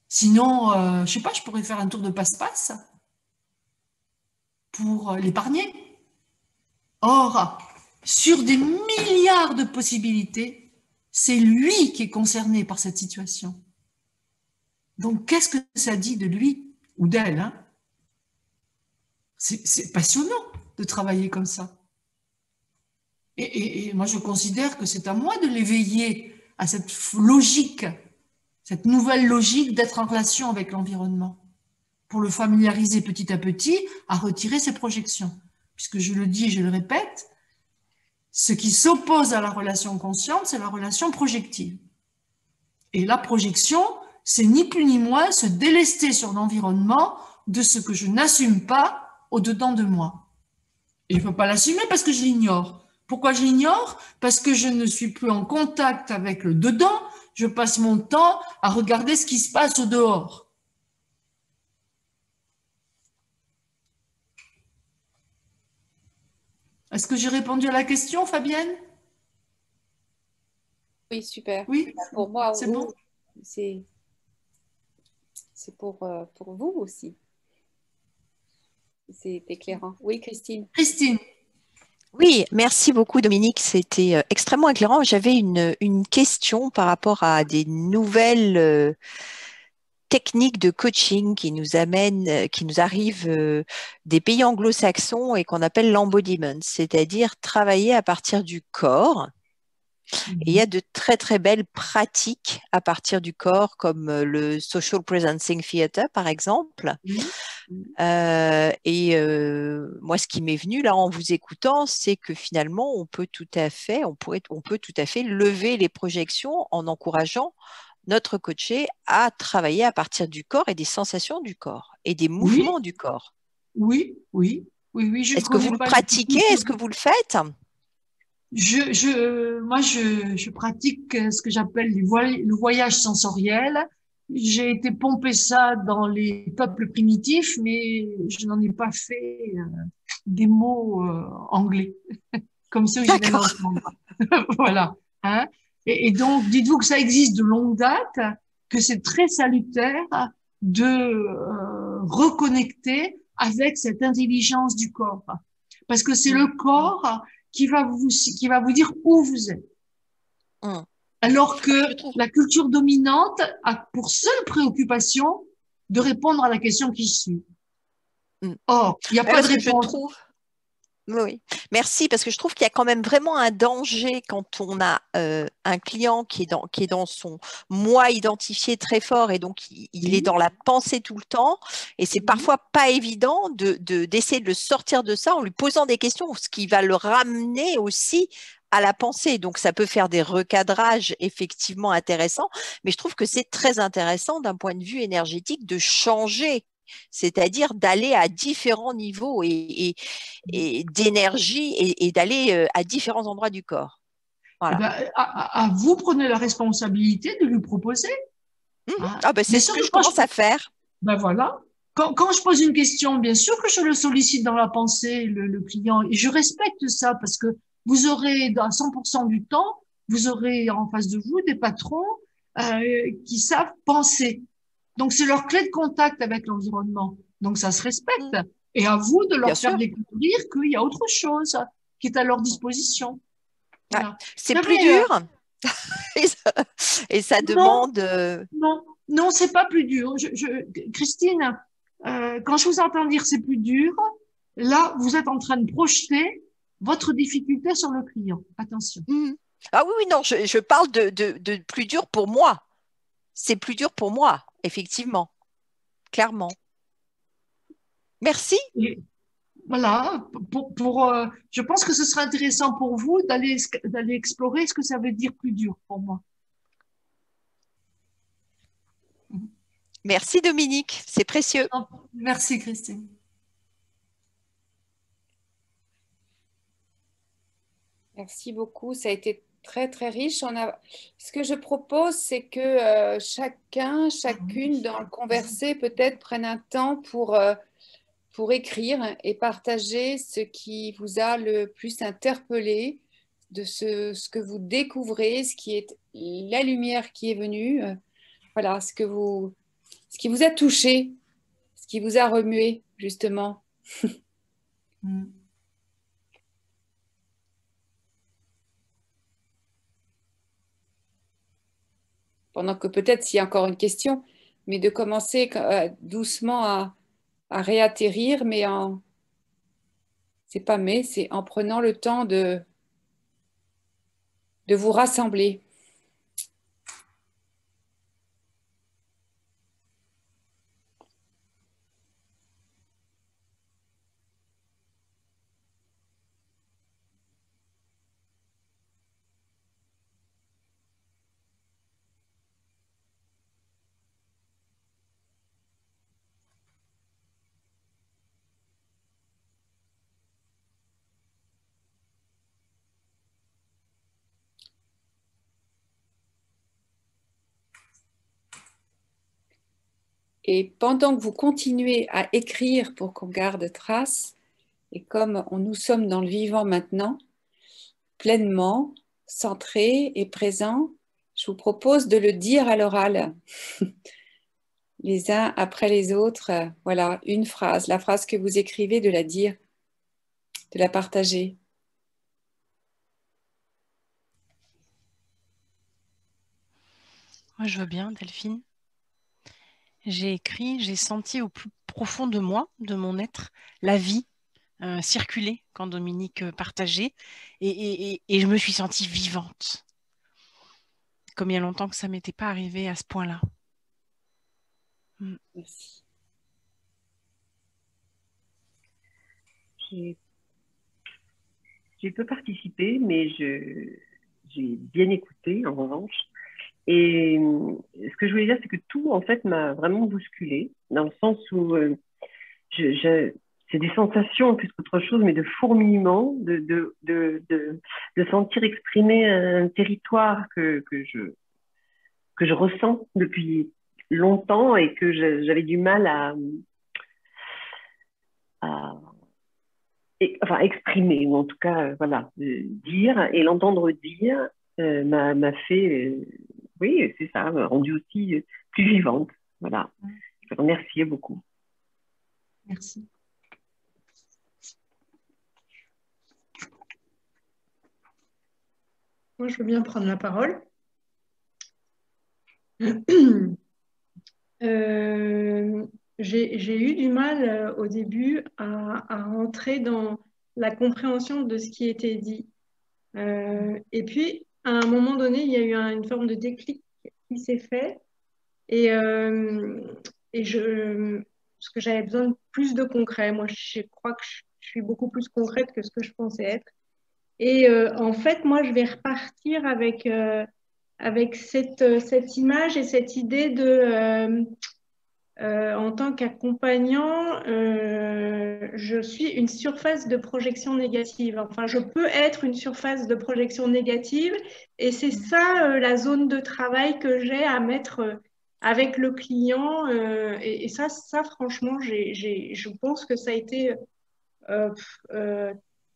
Sinon, je ne sais pas, je pourrais faire un tour de passe-passe pour l'épargner. Or, sur des milliards de possibilités, c'est lui qui est concerné par cette situation. Donc, qu'est-ce que ça dit de lui ou d'elle, hein? C'est passionnant de travailler comme ça. Et moi, je considère que c'est à moi de l'éveiller à cette logique, cette nouvelle logique d'être en relation avec l'environnement, pour le familiariser petit à petit à retirer ses projections. Puisque je le dis et je le répète, ce qui s'oppose à la relation consciente, c'est la relation projective. Et la projection, c'est ni plus ni moins se délester sur l'environnement de ce que je n'assume pas au-dedans de moi. Et je ne peux pas l'assumer parce que je l'ignore. Pourquoi je l'ignore? Parce que je ne suis plus en contact avec le dedans, je passe mon temps à regarder ce qui se passe au dehors. Est-ce que j'ai répondu à la question, Fabienne? Oui, super. Oui, pour moi, c'est bon. C'est pour vous aussi. C'est éclairant. Oui, Christine. Christine. Oui, merci beaucoup Dominique, c'était extrêmement éclairant. J'avais une question par rapport à des nouvelles techniques de coaching qui nous arrivent des pays anglo-saxons et qu'on appelle l'embodiment, c'est-à-dire travailler à partir du corps. Et il y a de très très belles pratiques à partir du corps, comme le Social Presencing Theatre par exemple. Moi, ce qui m'est venu là en vous écoutant, c'est que finalement, on peut tout à fait lever les projections en encourageant notre coaché à travailler à partir du corps et des sensations du corre et des mouvements du corps. Oui. Est-ce que vous le pratiquez? Est-ce que vous le faites? Moi, je pratique ce que j'appelle le voyage sensoriel. J'ai été pomper ça dans les peuples primitifs, mais je n'en ai pas fait des mots anglais, comme ceux que je viens d'entendre. Voilà. Hein. Et donc, dites-vous que ça existe de longue date, que c'est très salutaire de reconnecter avec cette intelligence du corps. Parce que c'est le corps qui va vous dire où vous êtes. Alors que la culture dominante a pour seule préoccupation de répondre à la question qui suit. Or, il n'y a pas de réponse. Oui, merci, parce que je trouve qu'il y a quand même vraiment un danger quand on a un client qui est dans son moi identifié très fort et donc il est dans la pensée tout le temps et c'est parfois pas évident d'essayer de le sortir de ça en lui posant des questions, ce qui va le ramener aussi à la pensée. Donc, ça peut faire des recadrages effectivement intéressants, mais je trouve que c'est très intéressant d'un point de vue énergétique de changer, c'est-à-dire d'aller à différents niveaux et d'énergie et d'aller à différents endroits du corps. Voilà. Eh ben, à vous, prenez la responsabilité de lui proposer. C'est ce que je commence à faire. Ben voilà. Quand je pose une question, bien sûr que je le sollicite dans la pensée, le client, et je respecte ça parce que vous aurez, à 100% du temps, vous aurez en face de vous des patrons qui savent penser. Donc, c'est leur clé de contact avec l'environnement. Donc, ça se respecte. Et à vous de leur faire découvrir qu'il y a autre chose qui est à leur disposition. Voilà. C'est plus dur et ça demande… Non, c'est pas plus dur. Christine, quand je vous entends dire c'est plus dur, là, vous êtes en train de projeter votre difficulté sur le client. Attention. Ah oui, non, je parle de plus dur pour moi. C'est plus dur pour moi, effectivement, clairement. Merci. Et voilà, je pense que ce sera intéressant pour vous d'aller explorer ce que ça veut dire plus dur pour moi. Merci Dominique, c'est précieux. Merci Christine. Merci beaucoup, ça a été très très riche. Ce que je propose, c'est que chacune dans le conversé peut-être prenne un temps pour écrire et partager ce qui vous a le plus interpellé, de ce que vous découvrez, ce qui est la lumière qui est venue, voilà, ce qui vous a touché, ce qui vous a remué, justement. Pendant que peut-être s'il y a encore une question, mais de commencer doucement à réatterrir, c'est en prenant le temps de vous rassembler. Et pendant que vous continuez à écrire pour qu'on garde trace, et comme nous sommes dans le vivant maintenant, pleinement, centré et présent, je vous propose de le dire à l'oral, les uns après les autres. Voilà, une phrase, la phrase que vous écrivez, de la dire, de la partager. Moi, je veux bien, Delphine. J'ai écrit, j'ai senti au plus profond de moi, de mon être, la vie circuler quand Dominique partageait et je me suis sentie vivante. Comme il y a longtemps que ça ne m'était pas arrivé à ce point-là. Merci. J'ai peu participé, mais j'ai bien écouté en revanche. Et ce que je voulais dire, c'est que tout, en fait, m'a vraiment bousculée, dans le sens où c'est des sensations plus qu'autre chose, mais de fourmillement, de sentir exprimer un territoire que je ressens depuis longtemps et que j'avais du mal à exprimer, ou en tout cas, voilà, dire, et l'entendre dire m'a fait... oui, c'est ça, m'a rendue aussi plus vivante. Voilà. Je vous remercie beaucoup. Merci. Moi, je veux bien prendre la parole. J'ai eu du mal au début à rentrer dans la compréhension de ce qui était dit. Et puis, à un moment donné, il y a eu une forme de déclic qui s'est fait. Parce que j'avais besoin de plus de concret. Moi, je crois que je suis beaucoup plus concrète que ce que je pensais être. Et en fait, moi, je vais repartir avec cette image et cette idée de... en tant qu'accompagnant, je suis une surface de projection négative. Enfin, je peux être une surface de projection négative et c'est ça la zone de travail que j'ai à mettre avec le client. Et ça, franchement, je pense que ça a été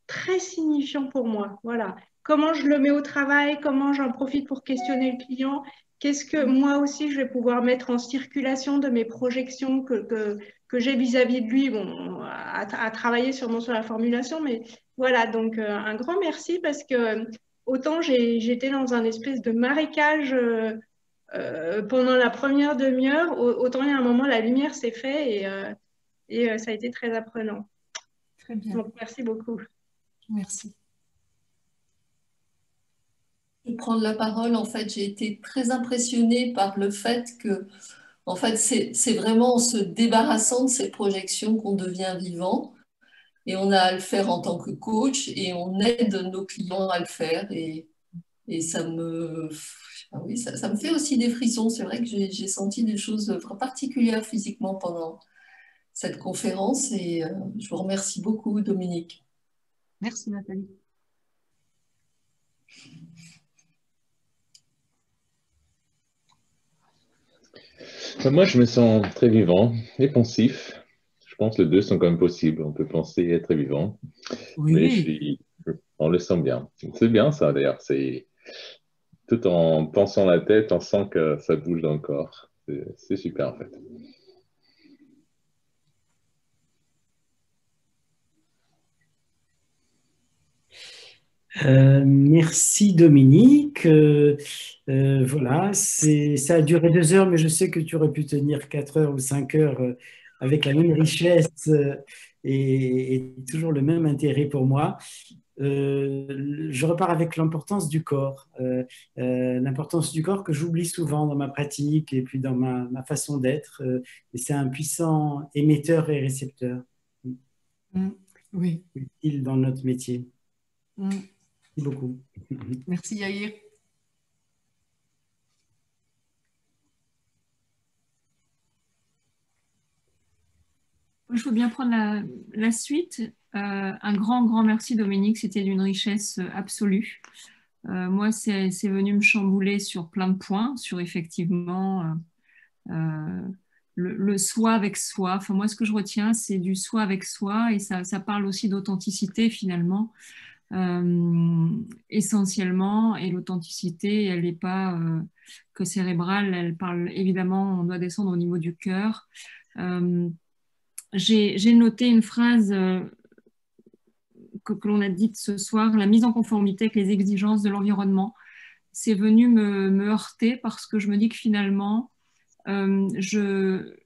très signifiant pour moi. Voilà. Comment je le mets au travail, comment j'en profite pour questionner le client. Qu'est-ce que moi aussi je vais pouvoir mettre en circulation de mes projections que j'ai vis-à-vis de lui, bon, à travailler sûrement sur la formulation, mais voilà, donc un grand merci parce que autant j'étais dans un espèce de marécage pendant la première demi-heure, autant il y a un moment la lumière s'est faite et ça a été très apprenant. Très bien. Donc merci beaucoup. Merci. Je vais prendre la parole. En fait, j'ai été très impressionnée par le fait que, en fait, c'est vraiment en se débarrassant de ces projections qu'on devient vivant. Et on a à le faire en tant que coach et on aide nos clients à le faire. Et ça me... Ah oui, ça me fait aussi des frissons. C'est vrai que j'ai senti des choses particulières physiquement pendant cette conférence et je vous remercie beaucoup, Dominique. Merci, Nathalie. Moi, je me sens très vivant et pensif. Je pense que les deux sont quand même possibles. On peut penser et être vivant. Oui. Mais on le sent bien. C'est bien ça, d'ailleurs. C'est tout en pensant la tête, on sent que ça bouge dans le corps. C'est super, en fait. Merci Dominique. Voilà, ça a duré 2 heures, mais je sais que tu aurais pu tenir 4 heures ou 5 heures avec la même richesse et toujours le même intérêt pour moi. Je repars avec l'importance du corps, l'importance du corps que j'oublie souvent dans ma pratique et puis dans ma façon d'être. Et c'est un puissant émetteur et récepteur. Oui. Utile dans notre métier. Merci beaucoup. Merci Yair. Je veux bien prendre la suite. Un grand merci Dominique, c'était d'une richesse absolue. Moi, c'est venu me chambouler sur plein de points, sur effectivement le soi avec soi. Enfin, moi, ce que je retiens, c'est du soi avec soi et ça parle aussi d'authenticité finalement. Essentiellement, et l'authenticité, elle n'est pas que cérébrale, elle parle évidemment, on doit descendre au niveau du cœur. J'ai noté une phrase que l'on a dite ce soir, la mise en conformité avec les exigences de l'environnement. C'est venu me heurter parce que je me dis que finalement, j'ai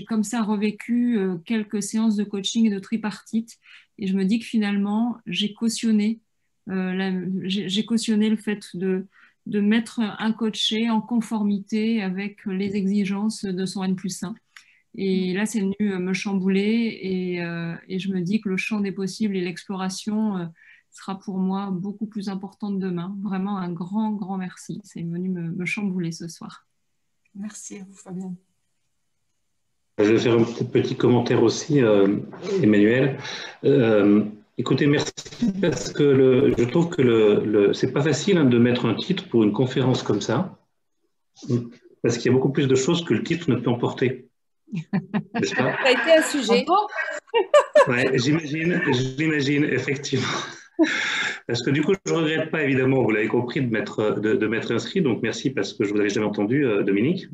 comme ça revécu quelques séances de coaching et de tripartite et je me dis que finalement, j'ai cautionné le fait de mettre un coaché en conformité avec les exigences de son N+1. Et là, c'est venu me chambouler et je me dis que le champ des possibles et l'exploration sera pour moi beaucoup plus importante demain. Vraiment un grand merci. C'est venu me chambouler ce soir. Merci à vous, Fabienne. Je vais faire un petit commentaire aussi, Emmanuel. Écoutez, merci parce que je trouve que c'est pas facile de mettre un titre pour une conférence comme ça, parce qu'il y a beaucoup plus de choses que le titre ne peut emporter. N'est-ce pas? Ça a été un sujet. Ouais, j'imagine, effectivement. Parce que du coup, je ne regrette pas, évidemment, vous l'avez compris, de m'être inscrit. Donc, merci parce que je ne vous avais jamais entendu, Dominique.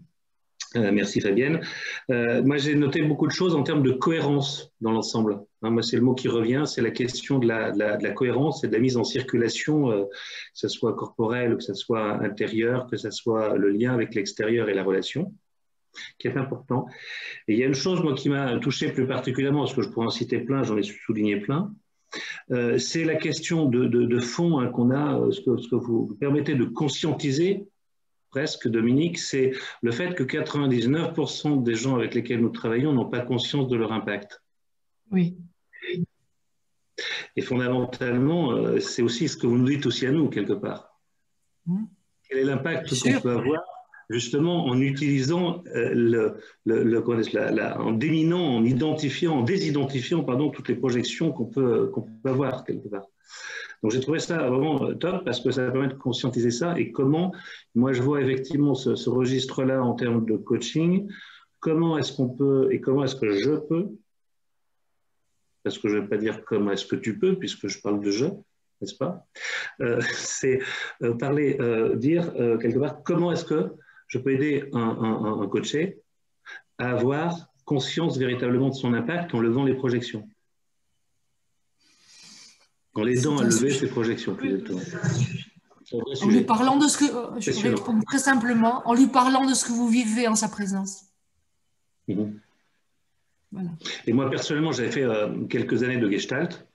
Merci, Fabienne. Moi, j'ai noté beaucoup de choses en termes de cohérence dans l'ensemble. Moi, c'est le mot qui revient, c'est la question de la cohérence et de la mise en circulation, que ce soit corporelle, que ce soit intérieure, que ce soit le lien avec l'extérieur et la relation, qui est important. Et il y a une chose, moi, qui m'a touché plus particulièrement, parce que je pourrais en citer plein, j'en ai souligné plein, c'est la question de fond qu'on a, ce que vous permettez de conscientiser, presque, Dominique, c'est le fait que 99% des gens avec lesquels nous travaillons n'ont pas conscience de leur impact. Oui. Et fondamentalement, c'est aussi ce que vous nous dites aussi à nous, quelque part. Quel est l'impact qu'on peut avoir justement en utilisant en déminant, en identifiant, en désidentifiant toutes les projections qu'on peut avoir quelque part. Donc j'ai trouvé ça vraiment top parce que ça permet de conscientiser ça et comment, moi je vois effectivement ce registre-là en termes de coaching, comment est-ce qu'on peut et comment est-ce que je peux, parce que je ne vais pas dire comment est-ce que tu peux puisque je parle de je, n'est-ce pas, c'est dire quelque part comment est-ce que je peux aider un coaché à avoir conscience véritablement de son impact en levant les projections. En l'aidant à lever ses projections, plus exactement. En lui parlant de ce que, je vais répondre très simplement, en lui parlant de ce que vous vivez en sa présence. Voilà. Et moi, personnellement, j'avais fait quelques années de Gestalt.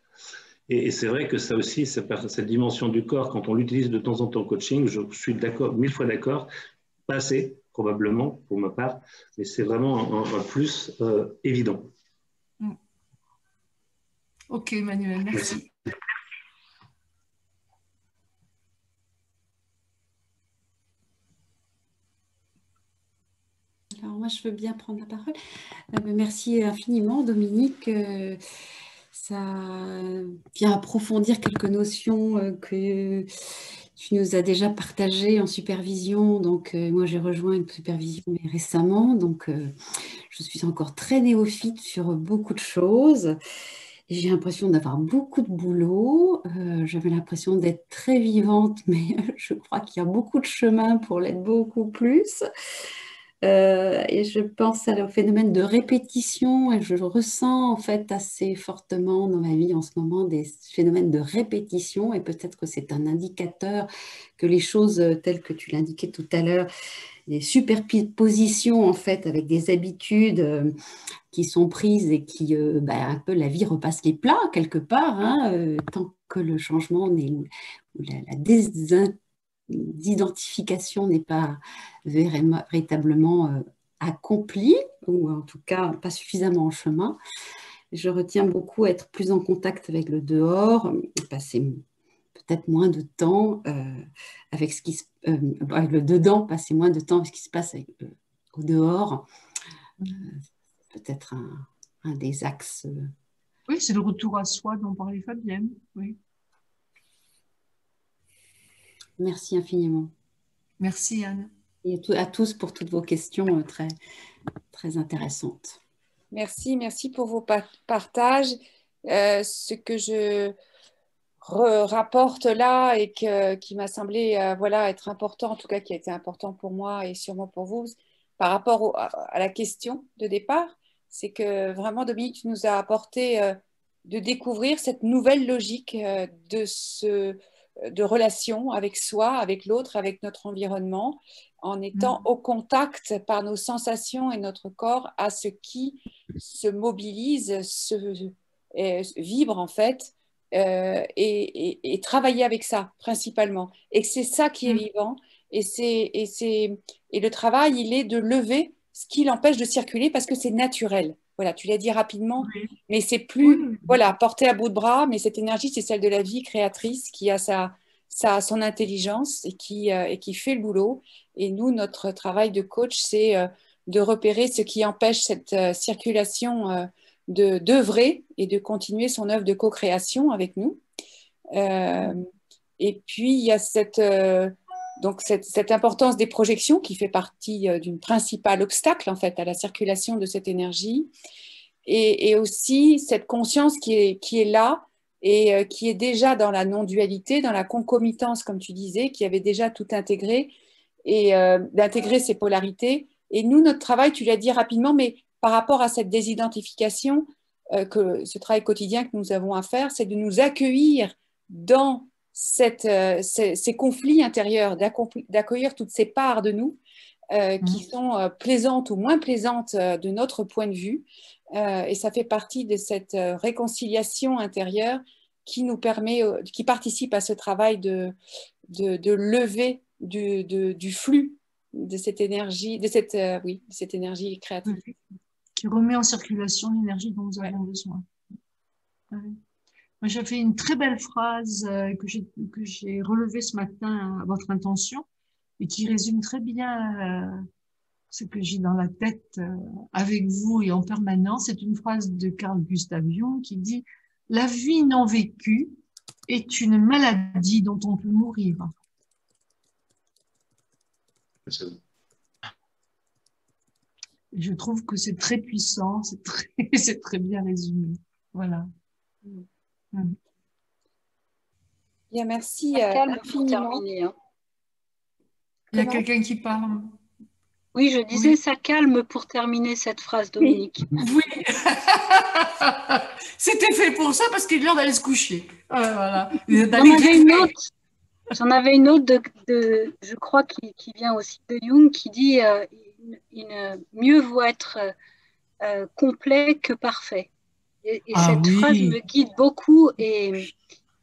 Et c'est vrai que ça aussi, cette dimension du corps, quand on l'utilise de temps en temps en coaching, je suis d'accord, 1000 fois d'accord, pas assez, probablement, pour ma part, mais c'est vraiment un plus évident. Ok, Emmanuel, merci. moi, je veux bien prendre la parole. Merci infiniment, Dominique. Ça vient approfondir quelques notions que tu nous as déjà partagées en supervision. Donc, moi, j'ai rejoint une supervision récemment. Donc, je suis encore très néophyte sur beaucoup de choses. J'ai l'impression d'avoir beaucoup de boulot. J'avais l'impression d'être très vivante, mais je crois qu'il y a beaucoup de chemin pour l'être beaucoup plus. Et je pense au phénomène de répétition et je ressens en fait assez fortement dans ma vie en ce moment des phénomènes de répétition et peut-être que c'est un indicateur que les choses telles que tu l'indiquais tout à l'heure, des superpositions en fait avec des habitudes qui sont prises et qui, un peu la vie repasse les plats quelque part, hein, tant que le changement ou la d'identification n'est pas véritablement accomplie, ou en tout cas pas suffisamment en chemin. Je retiens beaucoup être plus en contact avec le dehors, passer peut-être moins de temps avec ce qui se avec le dedans, passer moins de temps avec ce qui se passe au dehors. Peut-être un des axes. Oui, c'est le retour à soi dont parlait Fabienne. Oui. Merci infiniment. Merci Anne. Et à tous pour toutes vos questions très, très intéressantes. Merci pour vos partages. Ce que je rapporte là et qui m'a semblé être important, en tout cas qui a été important pour moi et sûrement pour vous, par rapport à la question de départ, c'est que vraiment Dominique, tu nous as apporté de découvrir cette nouvelle logique de relation avec soi, avec l'autre, avec notre environnement, en étant au contact par nos sensations et notre corps à ce qui se mobilise, vibre en fait, et travailler avec ça principalement. Et c'est ça qui est vivant. Et le travail, il est de lever ce qui l'empêche de circuler parce que c'est naturel. Voilà, tu l'as dit rapidement, mais c'est plus porté à bout de bras, mais cette énergie, c'est celle de la vie créatrice qui a son intelligence et qui fait le boulot. Et nous, notre travail de coach, c'est de repérer ce qui empêche cette circulation d'œuvrer et de continuer son œuvre de co-création avec nous. Et puis, il y a cette importance des projections qui fait partie d'une principale obstacle en fait à la circulation de cette énergie et aussi cette conscience qui est là et qui est déjà dans la non-dualité, dans la concomitance comme tu disais, qui avait déjà tout intégré et d'intégrer ces polarités. Et nous, notre travail, tu l'as dit rapidement, mais par rapport à cette désidentification, ce travail quotidien que nous avons à faire, c'est de nous accueillir dans ces conflits intérieurs, d'accueillir toutes ces parts de nous qui sont plaisantes ou moins plaisantes de notre point de vue. Et ça fait partie de cette réconciliation intérieure qui nous permet, qui participe à ce travail de lever du flux de cette énergie, de cette énergie créatrice. Qui remet en circulation l'énergie dont nous avons besoin. Moi, j'ai fait une très belle phrase que j'ai relevée ce matin à votre intention et qui résume très bien ce que j'ai dans la tête avec vous et en permanence. C'est une phrase de Carl Gustav Jung qui dit « La vie non vécue est une maladie dont on peut mourir. » Je trouve que c'est très puissant, c'est très bien résumé. Voilà. Bien, merci. Calme pour terminer. Hein. Il y a quelqu'un qui parle. Oui, je disais ça calme pour terminer cette phrase, Dominique. Oui. C'était fait pour ça parce qu'il est l'heure d'aller se coucher. Voilà. J'en avais une autre je crois, qui vient aussi de Jung, qui dit mieux vaut être complet que parfait. Et cette phrase me guide beaucoup et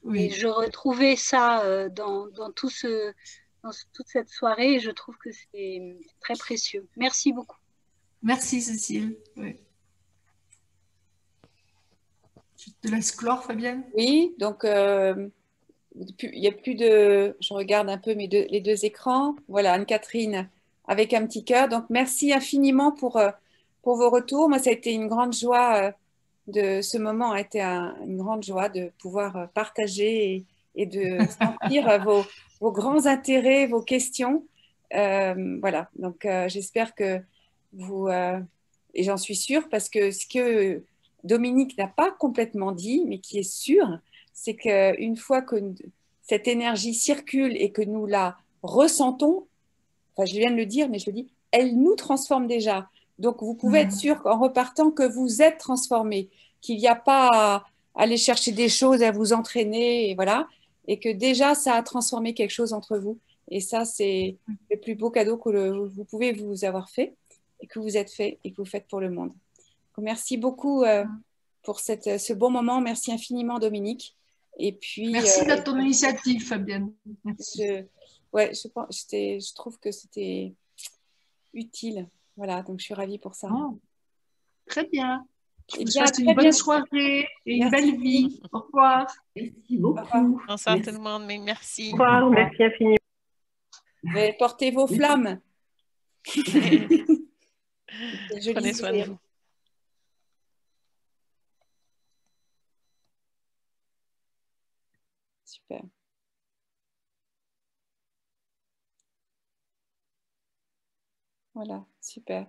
je retrouvais ça dans toute cette soirée et je trouve que c'est très précieux. Merci beaucoup. Merci Cécile. Oui. Je te laisse clore, Fabienne. Oui, donc il n'y a plus de... Je regarde un peu les deux écrans. Voilà, Anne-Catherine avec un petit cœur. Donc, merci infiniment pour vos retours. Moi, ça a été une grande joie. De ce moment a été une grande joie de pouvoir partager et de sentir vos grands intérêts, vos questions. Voilà, donc j'espère que vous, et j'en suis sûre, parce que ce que Dominique n'a pas complètement dit, mais qui est sûr, c'est qu'une fois que cette énergie circule et que nous la ressentons, enfin je viens de le dire, mais je le dis, elle nous transforme déjà. Donc vous pouvez être sûr qu'en repartant, que vous êtes transformé, qu'il n'y a pas à aller chercher des choses, à vous entraîner, et voilà, et que déjà ça a transformé quelque chose entre vous. Et ça, c'est le plus beau cadeau que vous pouvez vous avoir fait, et que vous êtes fait, et que vous faites pour le monde. Donc, merci beaucoup pour ce bon moment. Merci infiniment, Dominique. Et puis, merci de ton initiative, Fabienne. Merci. Je trouve que c'était utile. Voilà, donc je suis ravie pour ça. Oh, très bien. Je vous bien, souhaite une bonne soirée et une belle vie. Au revoir. Merci beaucoup. Bonsoir tout le monde, mais merci. Au revoir, merci infiniment. Portez vos flammes. Prenez soin de vous. Super. Voilà, super.